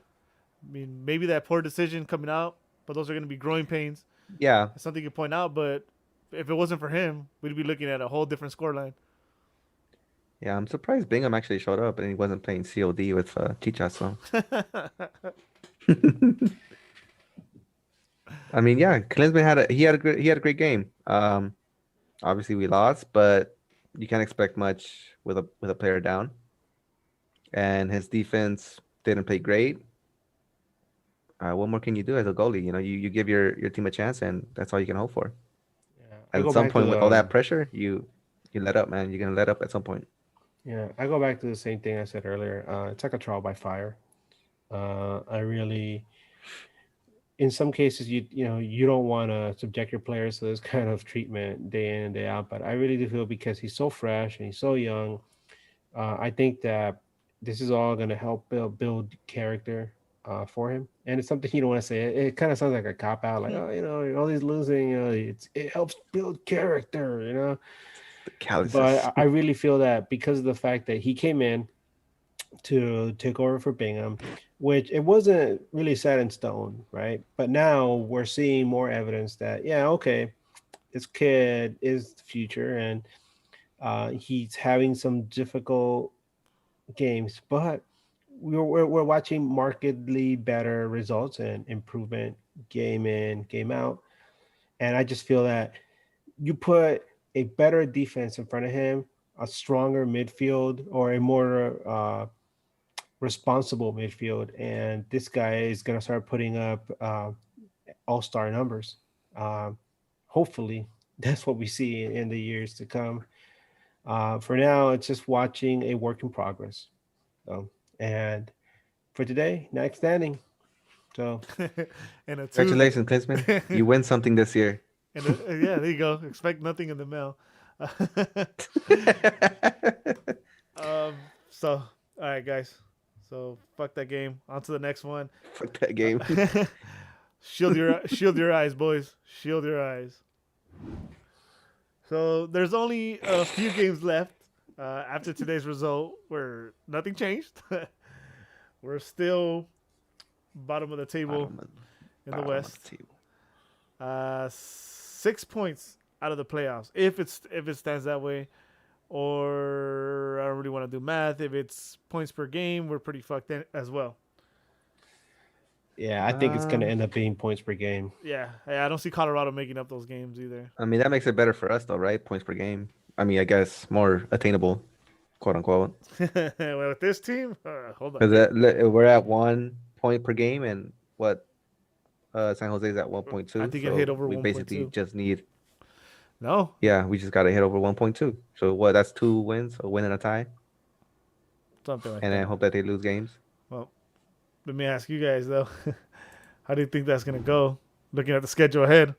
I mean, maybe that poor decision coming out, but those are going to be growing pains. Yeah. That's something you point out, but if it wasn't for him, we'd be looking at a whole different scoreline. Yeah, I'm surprised Bingham actually showed up and he wasn't playing COD with Chicha. So I mean, yeah, Klinsmann had a great game. Obviously we lost, but you can't expect much with a player down. And his defense didn't play great. What more can you do as a goalie? You give your team a chance, and that's all you can hope for. Yeah, I At go some back to point, with all the that pressure, you let up, man. You're gonna let up at some point. yeah, I go back to the same thing I said earlier. It's like a trial by fire. I really, in some cases, you don't want to subject your players to this kind of treatment day in and day out. But I really do feel because he's so fresh and he's so young, I think that this is all going to help build character for him. And it's something you don't want to say. It kind of sounds like a cop out, like, oh, all these losing, it helps build character, The calluses. But I really feel that because of the fact that he came in to take over for Bingham, which it wasn't really set in stone, right? But now we're seeing more evidence that, yeah, okay, this kid is the future, and he's having some difficult games, but we're watching markedly better results and improvement game in, game out. And I just feel that you put a better defense in front of him, a stronger midfield, or a more responsible midfield, and this guy is going to start putting up all-star numbers. Hopefully, that's what we see in the years to come. For now, it's just watching a work in progress. So, and for today, next standing. So, And a two. Congratulations, Klinsman. You win something this year. And yeah, there you go. Expect nothing in the mail. So, all right, guys. So fuck that game. On to the next one. Fuck that game. Shield your eyes, boys. Shield your eyes. So there's only a few games left after today's result, where nothing changed. We're still bottom of the table Bottom of- in the bottom of West. the table. 6 points out of the playoffs, if it stands that way. Or I don't really want to do math. If it's points per game, we're pretty fucked in as well. yeah, I think it's going to Um, end up being points per game. Yeah, I don't see Colorado making up those games either. I mean, that makes it better for us, though, right? Points per game. I mean, I guess more attainable, quote unquote. Well, with this team, hold on. Because we're at 1 point per game, and what San Jose's at 1.2. I think it so hit over we basically 1.2. just need, No, yeah, we just got to hit over 1.2. So what? That's 2 wins, a win and a tie, something like and I that. hope that they lose games. Well, let me ask you guys though. How do you think that's gonna go? Looking at the schedule ahead: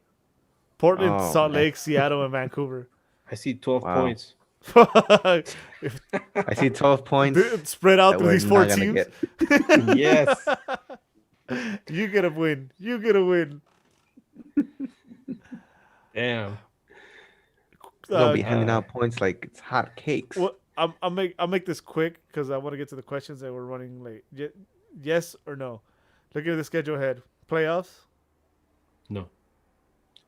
Portland, Oh, Salt man. Lake, Seattle, and Vancouver. I see 12 Wow. points. If, I see 12 points spread out that through we're these four not gonna teams. get. Yes. You get a win. You get a win. Damn. We're gonna be Uh, handing uh, out points like it's hot cakes. Well, I'll make this quick because I want to get to the questions that we're running late. Yes or no? Look at the schedule ahead. Playoffs. No.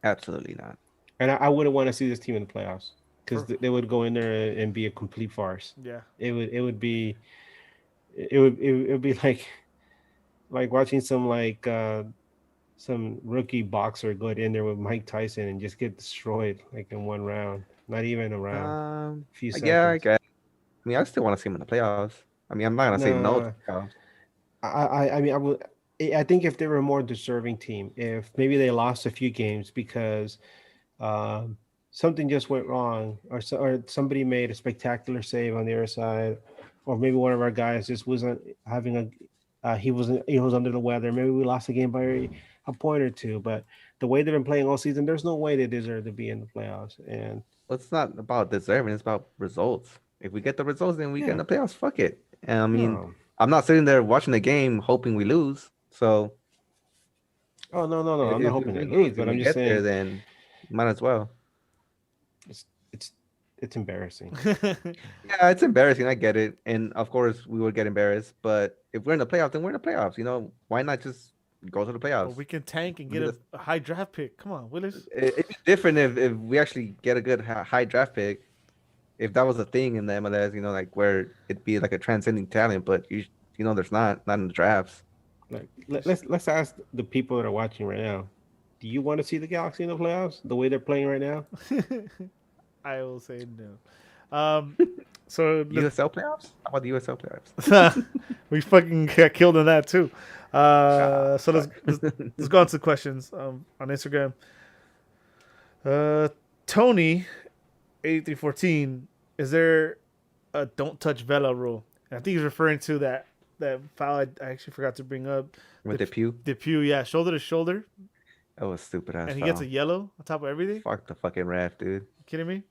Absolutely not. And I wouldn't want to see this team in the playoffs because they would go in there and be a complete farce. Yeah. It would be like watching some rookie boxer go in there with Mike Tyson and just get destroyed like in one round. Not even a round. Few Yeah, I seconds. guess. I mean, I still want to see him in the playoffs. I mean, I'm not gonna say no to No, the playoffs. I mean, I think if they were a more deserving team, if maybe they lost a few games because something just went wrong, or somebody made a spectacular save on the other side, or maybe one of our guys just wasn't having he was under the weather. Maybe we lost the game by a point or two, but the way they've been playing all season, there's no way they deserve to be in the playoffs. And Well, it's not about deserving; it's about results. If we get the results, then we get in yeah, the playoffs. Fuck it. And I mean, no, I'm not sitting there watching the game hoping we lose. So oh no, I'm not if hoping we they lose, but we I'm just get there, saying then might as well. it's it's it's embarrassing. Yeah, it's embarrassing. I get it, and of course we would get embarrassed. But if we're in the playoffs, then we're in the playoffs. Why not just go to the Or playoffs? we can tank and I mean, get a high draft pick. Come on, Willis. it'd be different if we actually get a good high draft pick. If that was a thing in the MLS, like where it'd be like a transcending talent, but there's not in the drafts. Like let's ask the people that are watching right now. Do you want to see the Galaxy in the playoffs the way they're playing right now? I will say no. So USL playoffs? How about the USL playoffs? we fucking got killed in that too. So Fuck. let's go on to the questions on Instagram. Tony 8314, is there a don't touch Vela rule? And I think he's referring to that foul I actually forgot to bring up. With the pew? Depew, yeah, shoulder to shoulder, That was stupid ass and he foul. gets a yellow on top of everything. Fuck the fucking ref, dude. Kidding me?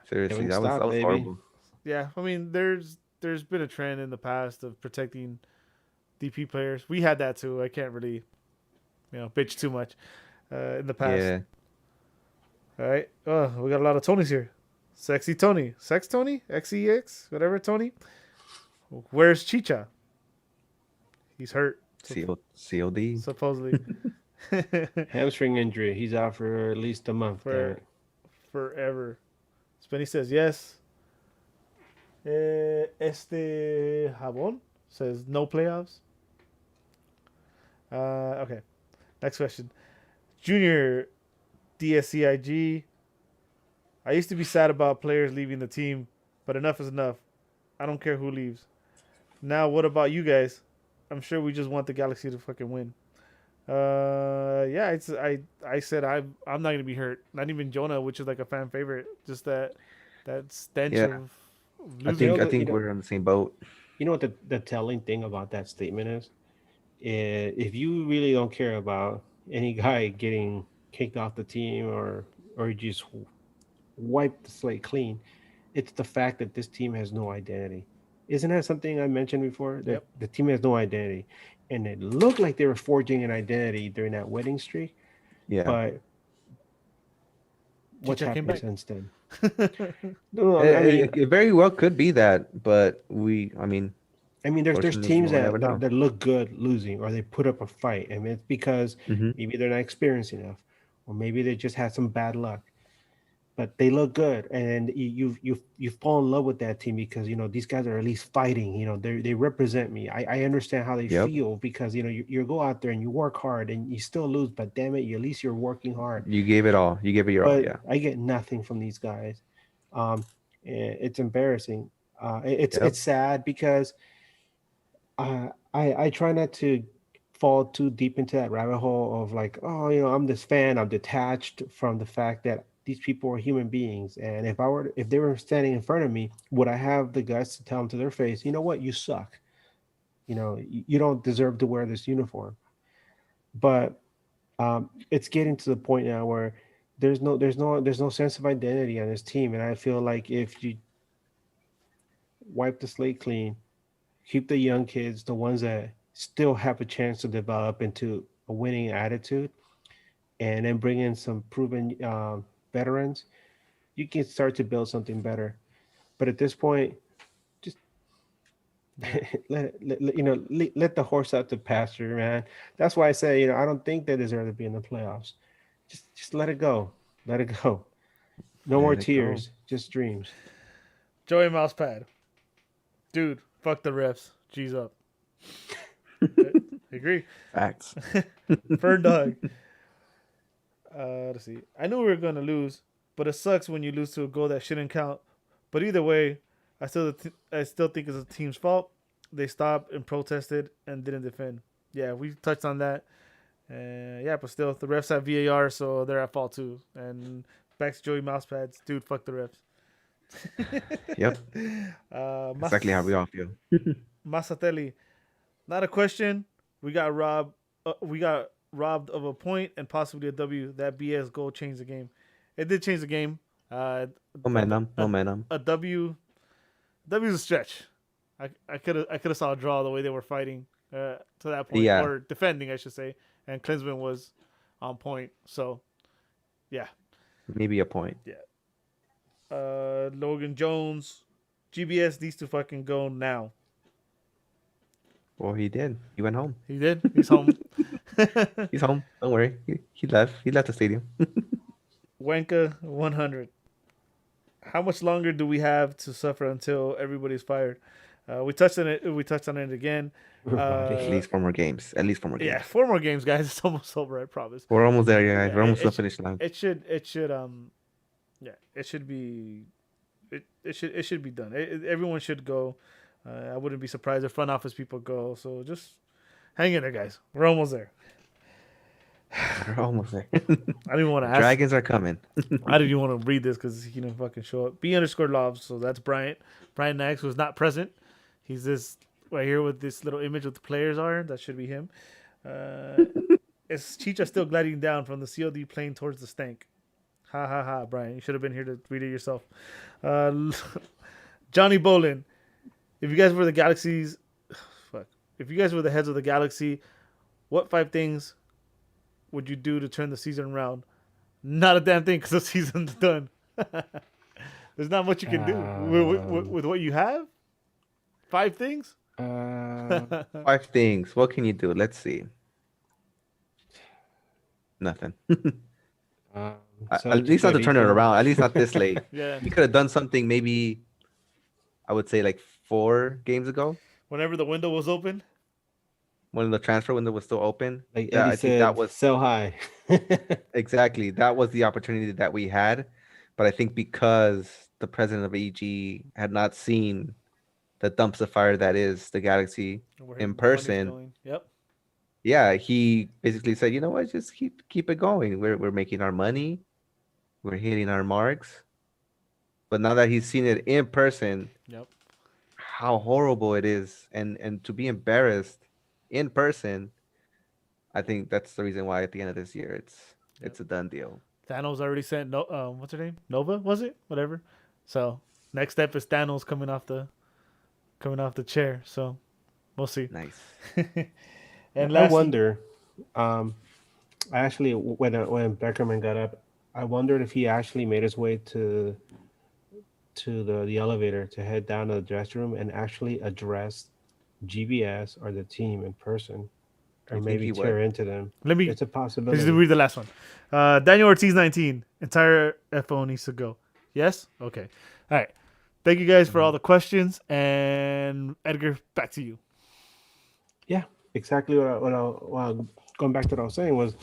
Seriously, Kevin, that stop, was baby. horrible. Yeah, I mean, there's been a trend in the past of protecting DP players. We had that too. I can't really, bitch too much in the past. Yeah. All right. Oh, we got a lot of Tonys here. Sexy Tony. Sex Tony? XEX? Whatever Tony. Where's Chicha? He's hurt, COD. supposedly. Hamstring injury. He's out for at least a month. For- Forever. Spenny says yes. Este Jabon says no playoffs. Okay. Next question. Junior DSCIG. I used to be sad about players leaving the team, but enough is enough. I don't care who leaves. Now, what about you guys? I'm sure we just want the Galaxy to fucking win. Yeah, I said I'm not gonna be hurt. Not even Jonah, which is like a fan favorite. Just that stench Yeah. of I losing. think we're on the same boat. You know what the telling thing about that statement is? If you really don't care about any guy getting kicked off the team or you just wipe the slate clean, it's the fact that this team has no identity. Isn't that something I mentioned before? That Yep. the team has no identity. And it looked like they were forging an identity during that winning streak, Yeah. but what's Chicha came happened back. since then? No, It very well could be that, but I mean, there's Unfortunately, teams we'll that, never know. that look good losing, or they put up a fight. I mean, it's because Mhm. maybe they're not experienced enough, or maybe they just had some bad luck. But they look good, and you fall in love with that team because these guys are at least fighting. They represent me. I understand how they Yep. feel because you go out there and you work hard and you still lose, but damn it, at least you're working hard. You gave it all. You gave it your all. But Yeah. I get nothing from these guys. It's embarrassing. It's Yep. it's sad because I try not to fall too deep into that rabbit hole of like, oh, I'm this fan. I'm detached from the fact that these people are human beings, and if they were standing in front of me, would I have the guts to tell them to their face, you know what, you suck. You don't deserve to wear this uniform. But it's getting to the point now where there's no sense of identity on this team, and I feel like if you wipe the slate clean, keep the young kids, the ones that still have a chance to develop into a winning attitude, and then bring in some proven veterans, you can start to build something better. But at this point, just let the horse out to pasture, man. That's why I say, I don't think they deserve to be in the playoffs. Just let it go. Let it go. No more Let it go. tears, just dreams. Joey Mousepad. Dude, fuck the refs. G's up. I agree. Facts. Fern Dog. Let's see. I knew we were going to lose, but it sucks when you lose to a goal that shouldn't count. But either way, I still think it's the team's fault. They stopped and protested and didn't defend. Yeah, we touched on that. Yeah, but still, the refs have VAR, so they're at fault too. And back to Joey Mousepads. Dude, fuck the refs. Yep. Exactly how we all feel. Masatelli. Not a question. We got robbed. We got robbed of a point and possibly a W. That BS goal changed the game. It did change the game. Momentum. A W. W's a stretch. I could have saw a draw the way they were fighting to that point, Yeah. or defending, I should say. And Klinsmann was on point. So, yeah. Maybe a point. Logan Jones, GBS needs to fucking go now. Well, he did. He went home. He did. He's home. He's home. Don't worry. He left. He left the stadium. Wenka 100. How much longer do we have to suffer until everybody's fired? We touched on it. We touched on it again. Right. At least 4 more games. At least 4 more games. Yeah, 4 more games, guys. It's almost over. I promise. We're almost there, guys. Yeah, We're almost to the finish line. It should. Yeah, it should be. It should be done. Everyone should go. I wouldn't be surprised if front office people go. So just hang in there, guys. We're almost there. We're almost there. I didn't even want to ask. Dragons are coming. I didn't even want to read this because he didn't fucking show up. B_Lobs. So that's Bryant. Bryant Nax was not present. He's this right here with this little image with the players are. That should be him. Is Chicha still gliding down from the COD plane towards the stank? Ha ha ha, Brian. You should have been here to read it yourself. Johnny Bolin. If you guys were the galaxies, fuck. If you guys were the heads of the galaxy, what 5 things would you do to turn the season around? Not a damn thing because the season's done. There's not much you can do with what you have. 5 things? 5 things. What can you do? Let's see. Nothing. At least not to turn it around. At least not this late. Yeah. You could have done something maybe, I would say like 4 games ago Whenever the window was open. when the transfer window was still open. Like Yeah, Eddie I think said, that was sell high. exactly. That was the opportunity that we had. But I think because the president of EG had not seen the dumpster fire that is the Galaxy where in money's person, going. Yep. yeah, he basically said, you know what, just keep it going. We're making our money, we're hitting our marks. But now that he's seen it in person, Yep. how horrible it is, and to be embarrassed in person, I think that's the reason why at the end of this year it's a done deal. Thanos already sent what's her name? Nova, was it? Whatever. So next step is Thanos coming off the chair. So we'll see. Nice. And I lastly, wonder. I actually, when Beckerman got up, I wondered if he actually made his way to the elevator to head down to the dressing room and actually address GBS or the team in person, or think maybe he tear would. into them. let me It's a let's possibility. read the last one. Daniel Ortiz 19. Entire FO needs to go. Yes? Okay. All right. Thank you guys for all the questions. And Edgar, back to you. Yeah, exactly going back to what I was saying was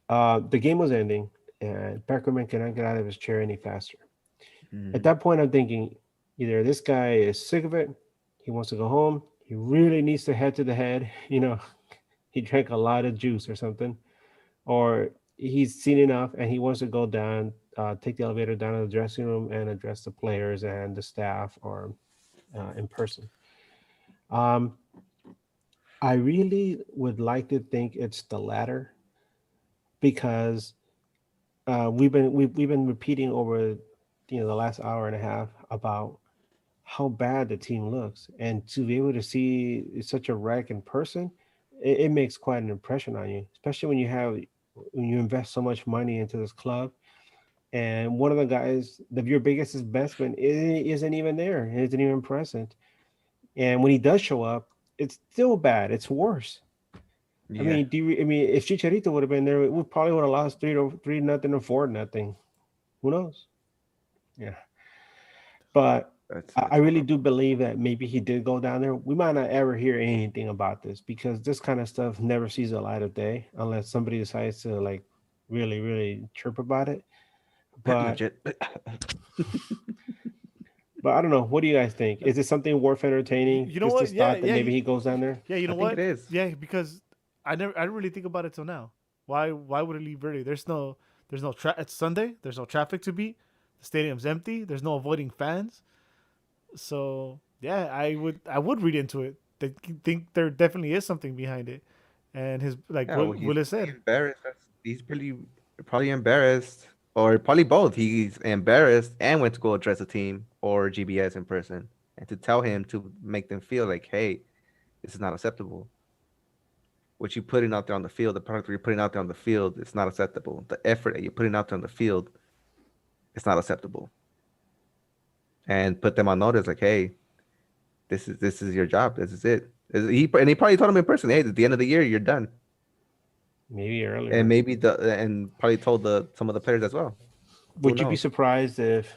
the game was ending and Beckerman cannot get out of his chair any faster. At that point, I'm thinking either this guy is sick of it, he wants to go home, he really needs to head to the head, he drank a lot of juice or something, or he's seen enough and he wants to go down, take the elevator down to the dressing room and address the players and the staff or in person. I really would like to think it's the latter because we've been repeating over the last hour and a half about how bad the team looks, and to be able to see such a wreck in person, it makes quite an impression on you, especially when you invest so much money into this club. And one of the guys, your biggest investment, isn't even there, isn't even present. And when he does show up, it's still bad. It's worse. Yeah. I mean, if Chicharito would have been there, we probably would have lost 3-0 or 4-0. Who knows? Yeah. But I really do believe that maybe he did go down there. We might not ever hear anything about this because this kind of stuff never sees the light of day unless somebody decides to like really, really chirp about it. But legit. But I don't know. What do you guys think? Is it something worth entertaining? You know Just what? this thought that Yeah, maybe he goes down there. Yeah, you know I think what? it is. Yeah, because I didn't really think about it till now. Why would it leave early? There's no it's Sunday. There's no traffic to beat. The stadium's empty. There's no avoiding fans. So yeah, I would read into it. They think there definitely is something behind it, and his Willis said. Embarrassed. He's probably embarrassed, or probably both. He's embarrassed and went to go address the team or GBS in person, and to tell him to make them feel like, hey, this is not acceptable. What you're putting out there on the field, the product you're putting out there on the field, it's not acceptable. The effort that you're putting out there on the field, it's not acceptable. And put them on notice, like, hey, this is your job. This is it. He probably told him in person, hey, at the end of the year, you're done. Maybe earlier. And maybe probably told some of the players as well. Would you be surprised if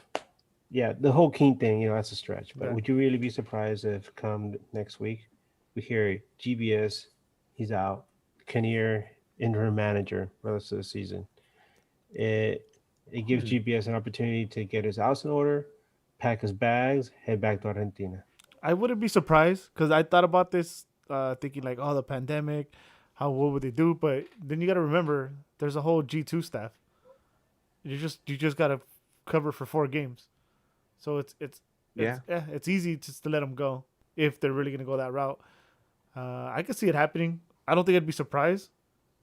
yeah, the whole King thing, that's a stretch. But Yeah. would you really be surprised if come next week we hear GBS, he's out, Kinnear, interim manager for the rest of the season? It it gives Hmm. GBS an opportunity to get his house in order, pack his bags, head back to Argentina. I wouldn't be surprised because I thought about this, thinking like, oh, the pandemic, what would they do? But then you got to remember, there's a whole G2 staff. You just got to cover for 4 games, so Yeah. it's easy just to let them go if they're really gonna go that route. I could see it happening. I don't think I'd be surprised.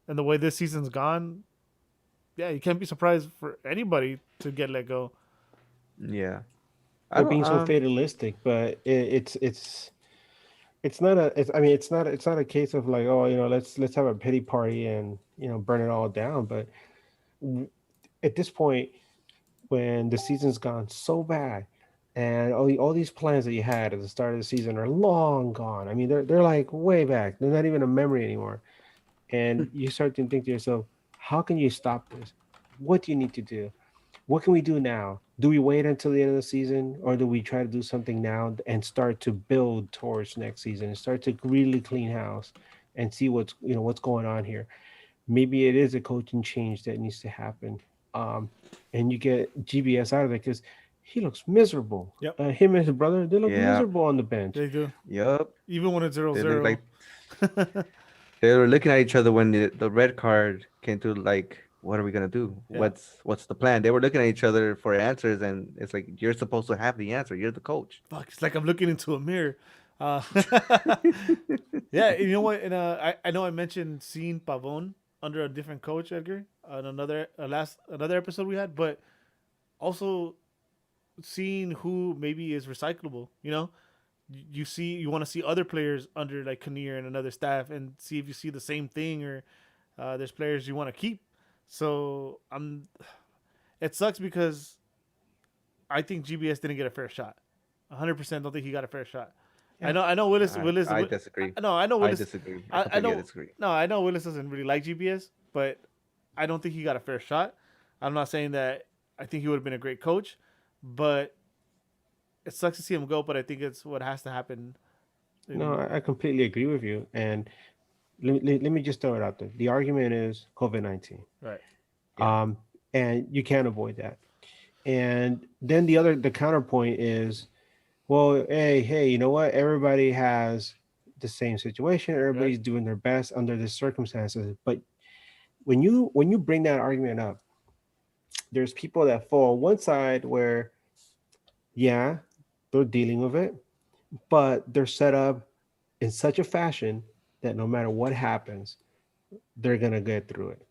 And the way this season's gone, yeah, you can't be surprised for anybody to get let go. Yeah. I We're don't. being so fatalistic, but it's not a it's I mean it's not a case of like, oh, let's have a pity party and burn it all down. But w- at this point, when the season's gone so bad and all these plans that you had at the start of the season are long gone. I mean, they're like way back. They're not even a memory anymore. And you start to think to yourself, how can you stop this? What do you need to do? What can we do now? Do we wait until the end of the season, or do we try to do something now and start to build towards next season and start to really clean house and see what's going on here? Maybe it is a coaching change that needs to happen, um, and you get GBS out of there because he looks miserable. Yep, Him and his brother, they look Yeah. miserable on the bench. they do. Yup. Even when it's zero They look zero. like they were looking at each other when the red card came through. Like, what are we gonna do? Yeah. What's the plan? They were looking at each other for answers, and it's like you're supposed to have the answer. You're the coach. Fuck, it's like I'm looking into a mirror. Uh, yeah, you know what? And I know I mentioned seeing Pavon under a different coach, Edgar, on another episode we had, but also seeing who maybe is recyclable. You want to see other players under like Kinnear and another staff, and see if you see the same thing, or there's players you want to keep. So it sucks because I think GBS didn't get a fair shot. 100% don't think he got a fair shot. Yeah. I know Willis. I disagree. No, I know I Willis. disagree. I completely know. disagree. No, I know Willis doesn't really like GBS, but I don't think he got a fair shot. I'm not saying that I think he would have been a great coach, but it sucks to see him go. But I think it's what has to happen. No, I completely agree with you. And let me just throw it out there. The argument is COVID-19. Right. Yeah. And you can't avoid that. And then the counterpoint is, well, hey, you know what? Everybody has the same situation. Everybody's doing their best under the circumstances. But when you bring that argument up, there's people that fall on one side where, yeah, they're dealing with it, but they're set up in such a fashion that no matter what happens, they're gonna get through it,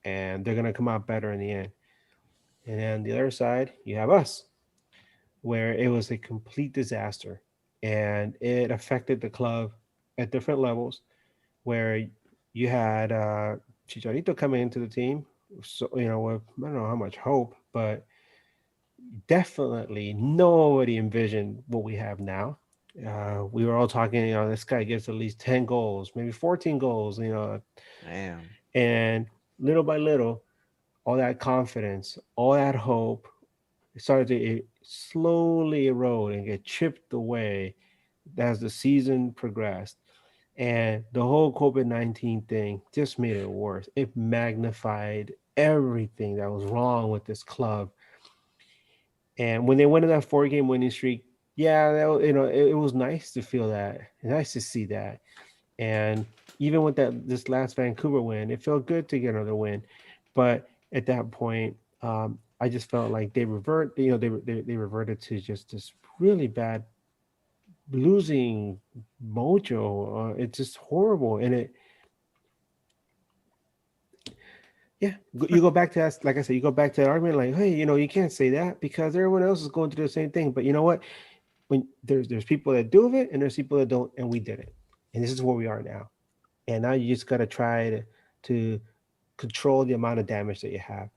and they're gonna come out better in the end. And then the other side, you have us, where it was a complete disaster and it affected the club at different levels, where you had Chicharito coming into the team. So, with I don't know how much hope, but definitely nobody envisioned what we have now. We were all talking, this guy gets at least 10 goals, maybe 14 goals, Damn. and little by little, all that confidence, all that hope, it started to slowly erode and get chipped away as the season progressed. And the whole COVID-19 thing just made it worse. It magnified everything that was wrong with this club. And when they went on that 4-game winning streak, yeah, it was nice to feel that, nice to see that. And even with this last Vancouver win, it felt good to get another win. But at that point, I just felt like they reverted to just this really bad losing mojo. It's just horrible, and you go back to that. Like I said, you go back to that argument, like, hey, you can't say that because everyone else is going through the same thing. But you know what? When there's people that do it and there's people that don't, and we did it, and this is where we are now. And now you just got to try to control the amount of damage that you have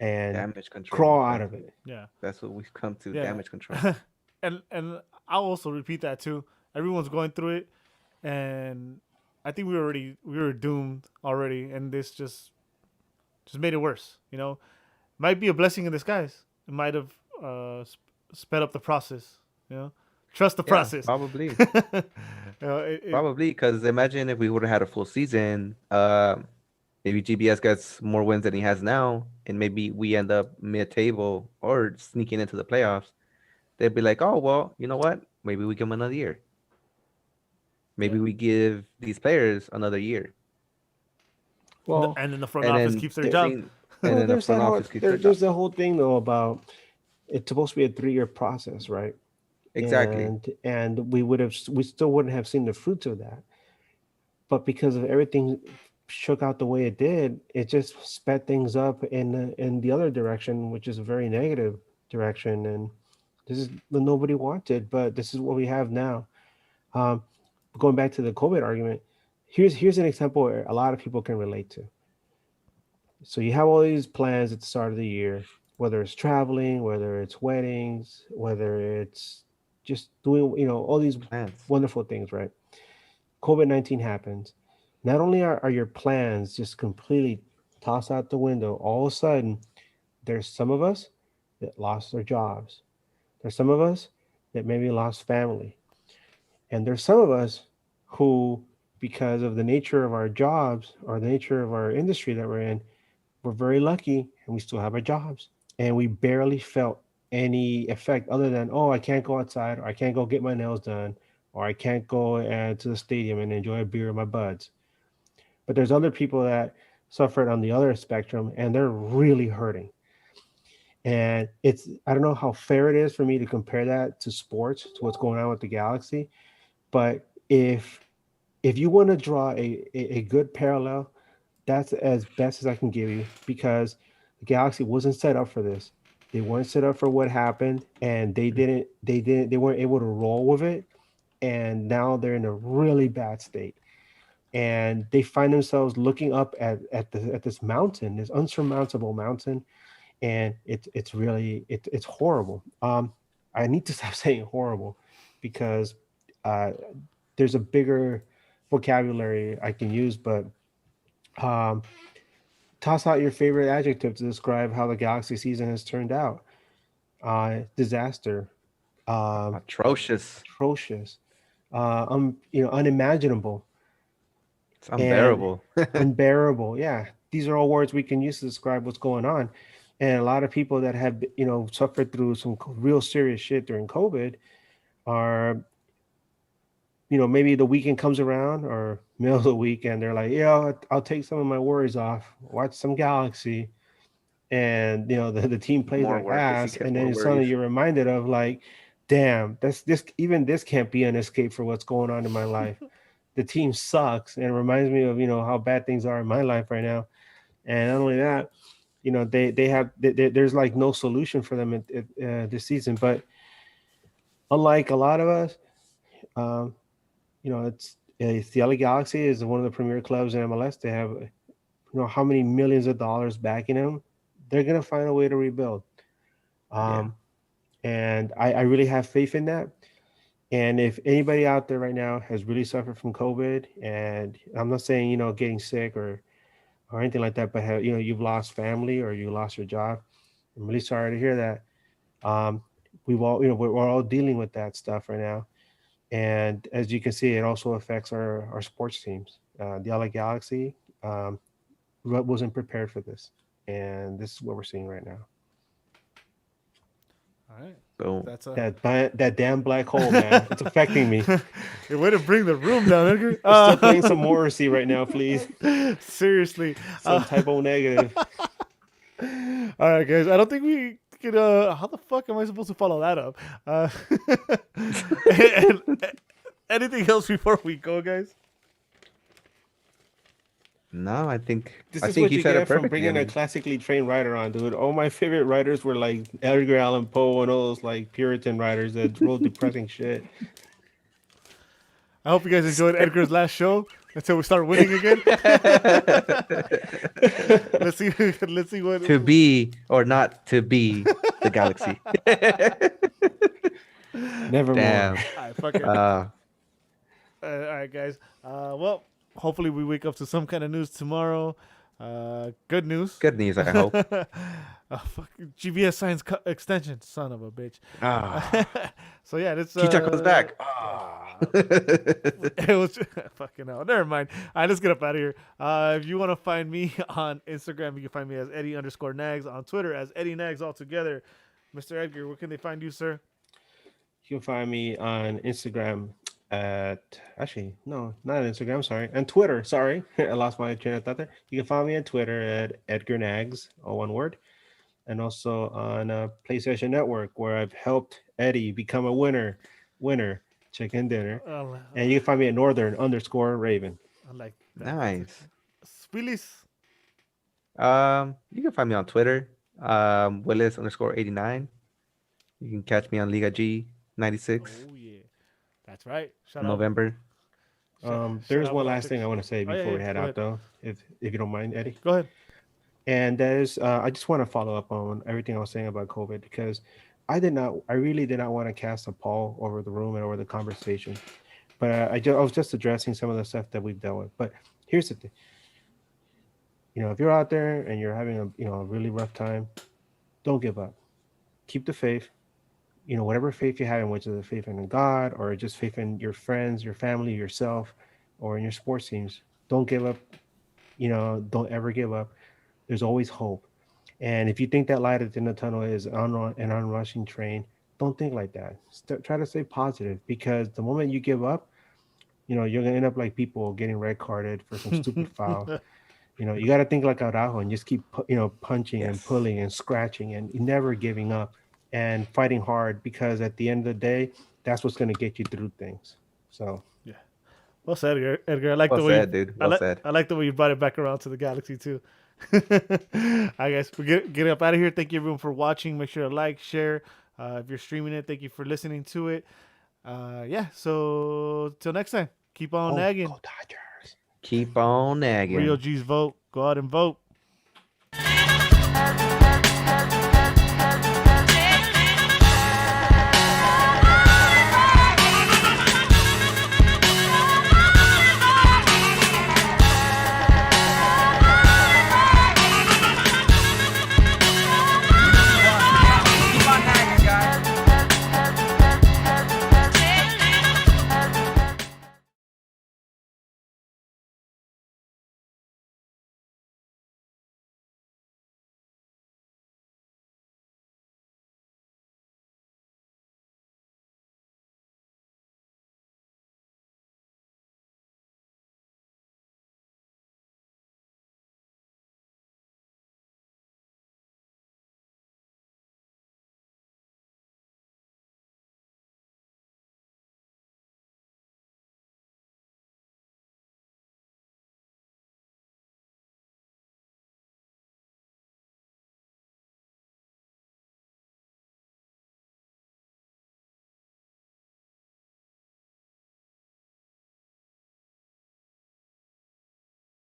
and Damage control. crawl out of it. Yeah. That's what we've come to. Yeah. Damage control. and I'll also repeat that too. Everyone's going through it, and I think we were doomed already, and this just made it worse. Might be a blessing in disguise. It might have sped up the process. You know, trust the Yeah, process. probably. It, Probably because imagine if we would have had a full season, maybe GBS gets more wins than he has now, and maybe we end up mid-table or sneaking into the playoffs. They'd be like, "Oh well, you know what? Maybe we give him another year. Maybe yeah. we give these players another year." Well, And then the front And office then keeps their there, job. seeing, and well, then the there's that front whole office keeps their job. there's the whole thing though about it's supposed to be a 3-year process, right? Exactly. And we still wouldn't have seen the fruits of that. But because of everything shook out the way it did, it just sped things up in the other direction, which is a very negative direction. And this is what nobody wanted, but this is what we have now. Um, Going back to the COVID argument, here's an example where a lot of people can relate to. So you have all these plans at the start of the year, whether it's traveling, whether it's weddings, whether it's just doing, all these Plans. wonderful things, right? COVID-19 happens. Not only are your plans just completely tossed out the window, all of a sudden, there's some of us that lost their jobs. There's some of us that maybe lost family. And there's some of us who, because of the nature of our jobs or the nature of our industry that we're in, we're very lucky and we still have our jobs. And we barely felt any effect other than, oh, I can't go outside, or I can't go get my nails done, or I can't go to the stadium and enjoy a beer with my buds. But there's other people that suffered on the other spectrum and they're really hurting. And I don't know how fair it is for me to compare that to sports, to what's going on with the Galaxy. But if you want to draw a good parallel, that's as best as I can give you, because the Galaxy wasn't set up for this. They weren't set up for what happened, and they weren't able to roll with it. And now they're in a really bad state. And they find themselves looking up at this mountain, this unsurmountable mountain, and it's horrible. I need to stop saying horrible, because uh, there's a bigger vocabulary I can use, but um, toss out your favorite adjective to describe how the Galaxy season has turned out. Disaster, Atrocious. atrocious, unimaginable, It's and unbearable. unbearable. Yeah, these are all words we can use to describe what's going on. And a lot of people that have, suffered through some real serious shit during COVID are, maybe the weekend comes around or middle of the weekend, they're like, yeah, I'll take some of my worries off, watch some Galaxy. And, the team plays More like work as he ass. gets And more then suddenly worries. you're reminded of like, damn, even this can't be an escape for what's going on in my life. The team sucks. And it reminds me of, how bad things are in my life right now. And not only that, there's like no solution for them this season. But unlike a lot of us, um, it's the LA Galaxy is one of the premier clubs in MLS. They have, how many millions of dollars backing them. They're gonna find a way to rebuild. Um, and I really have faith in that. And if anybody out there right now has really suffered from COVID, and I'm not saying getting sick or anything like that, but you've lost family or you lost your job, I'm really sorry to hear that. We've all we're all dealing with that stuff right now. And as you can see, it also affects our sports teams. The LA Galaxy wasn't prepared for this, and this is what we're seeing right now. All right. Boom. That's That damn black hole, man, it's affecting me. a way to bring the room down, Edgar. Start playing some Morrissey right now, please. Seriously. Some typo negative. All right, guys. I don't think we could. How the fuck am I supposed to follow that up? Anything else before we go, guys? No, I think This I is think what you you said it get from perfectly. bringing I a mean, classically trained writer on, dude. All my favorite writers were like Edgar Allan Poe and all those like Puritan writers that wrote depressing shit. I hope you guys enjoyed Edgar's last show until we start winning again. let's see. Let's see what. to be or not to be the Galaxy. Nevermore. Damn. All right, fuck it. All right, guys. Well, hopefully we wake up to some kind of news tomorrow. Good news. Good news, I hope. Fucking GBS Science extension, son of a bitch. Ah, So yeah, this Kita comes back. It was fucking hell. Never mind. All right, let's get up out of here. If you want to find me on Instagram, you can find me as Eddie_Nags. On Twitter as Eddie Nags all together. Mr. Edgar, where can they find you, sir? You can find me on Instagram at actually no, not on Instagram. Sorry, and Twitter. Sorry, I lost my train of thought there. You can find me on Twitter at Edgar Nags, all one word, and also on PlayStation Network, where I've helped Eddie become a winner, chicken dinner. And you can find me at Northern_Raven. I like that. Nice. Willis. You can find me on Twitter, Willis_89. You can catch me on Liga G 96 Oh yeah, that's right. Shout November. There's out one Wild last thing I Chicks. want to say Oh, yeah, before we yeah, head go out, ahead. though, if you don't mind, Eddie. Go ahead. And that is, I just want to follow up on everything I was saying about COVID, because I really did not want to cast a pall over the room and over the conversation. But I was just addressing some of the stuff that we've dealt with. But here's the thing. If you're out there and you're having a really rough time, don't give up. Keep the faith. Whatever faith you have in, which is a faith in God or just faith in your friends, your family, yourself, or in your sports teams, don't give up. Don't ever give up. There's always hope. And if you think that light at the end of the tunnel is an onrushing train, don't think like that. Try to stay positive, because the moment you give up, you're going to end up like people getting red carded for some stupid foul. You got to think like Araujo and just keep, punching and pulling and scratching and never giving up and fighting hard, because at the end of the day, that's what's going to get you through things. So, Well said, Edgar. I like Well the way said, dude. Well said. I like the way you brought it back around to the Galaxy too. All right, guys, we get up out of here. Thank you everyone for watching. Make sure to like, share. If you're streaming it, thank you for listening to it. Yeah. So till next time, keep on nagging. Go Dodgers. Keep on nagging. Real G's vote. Go out and vote.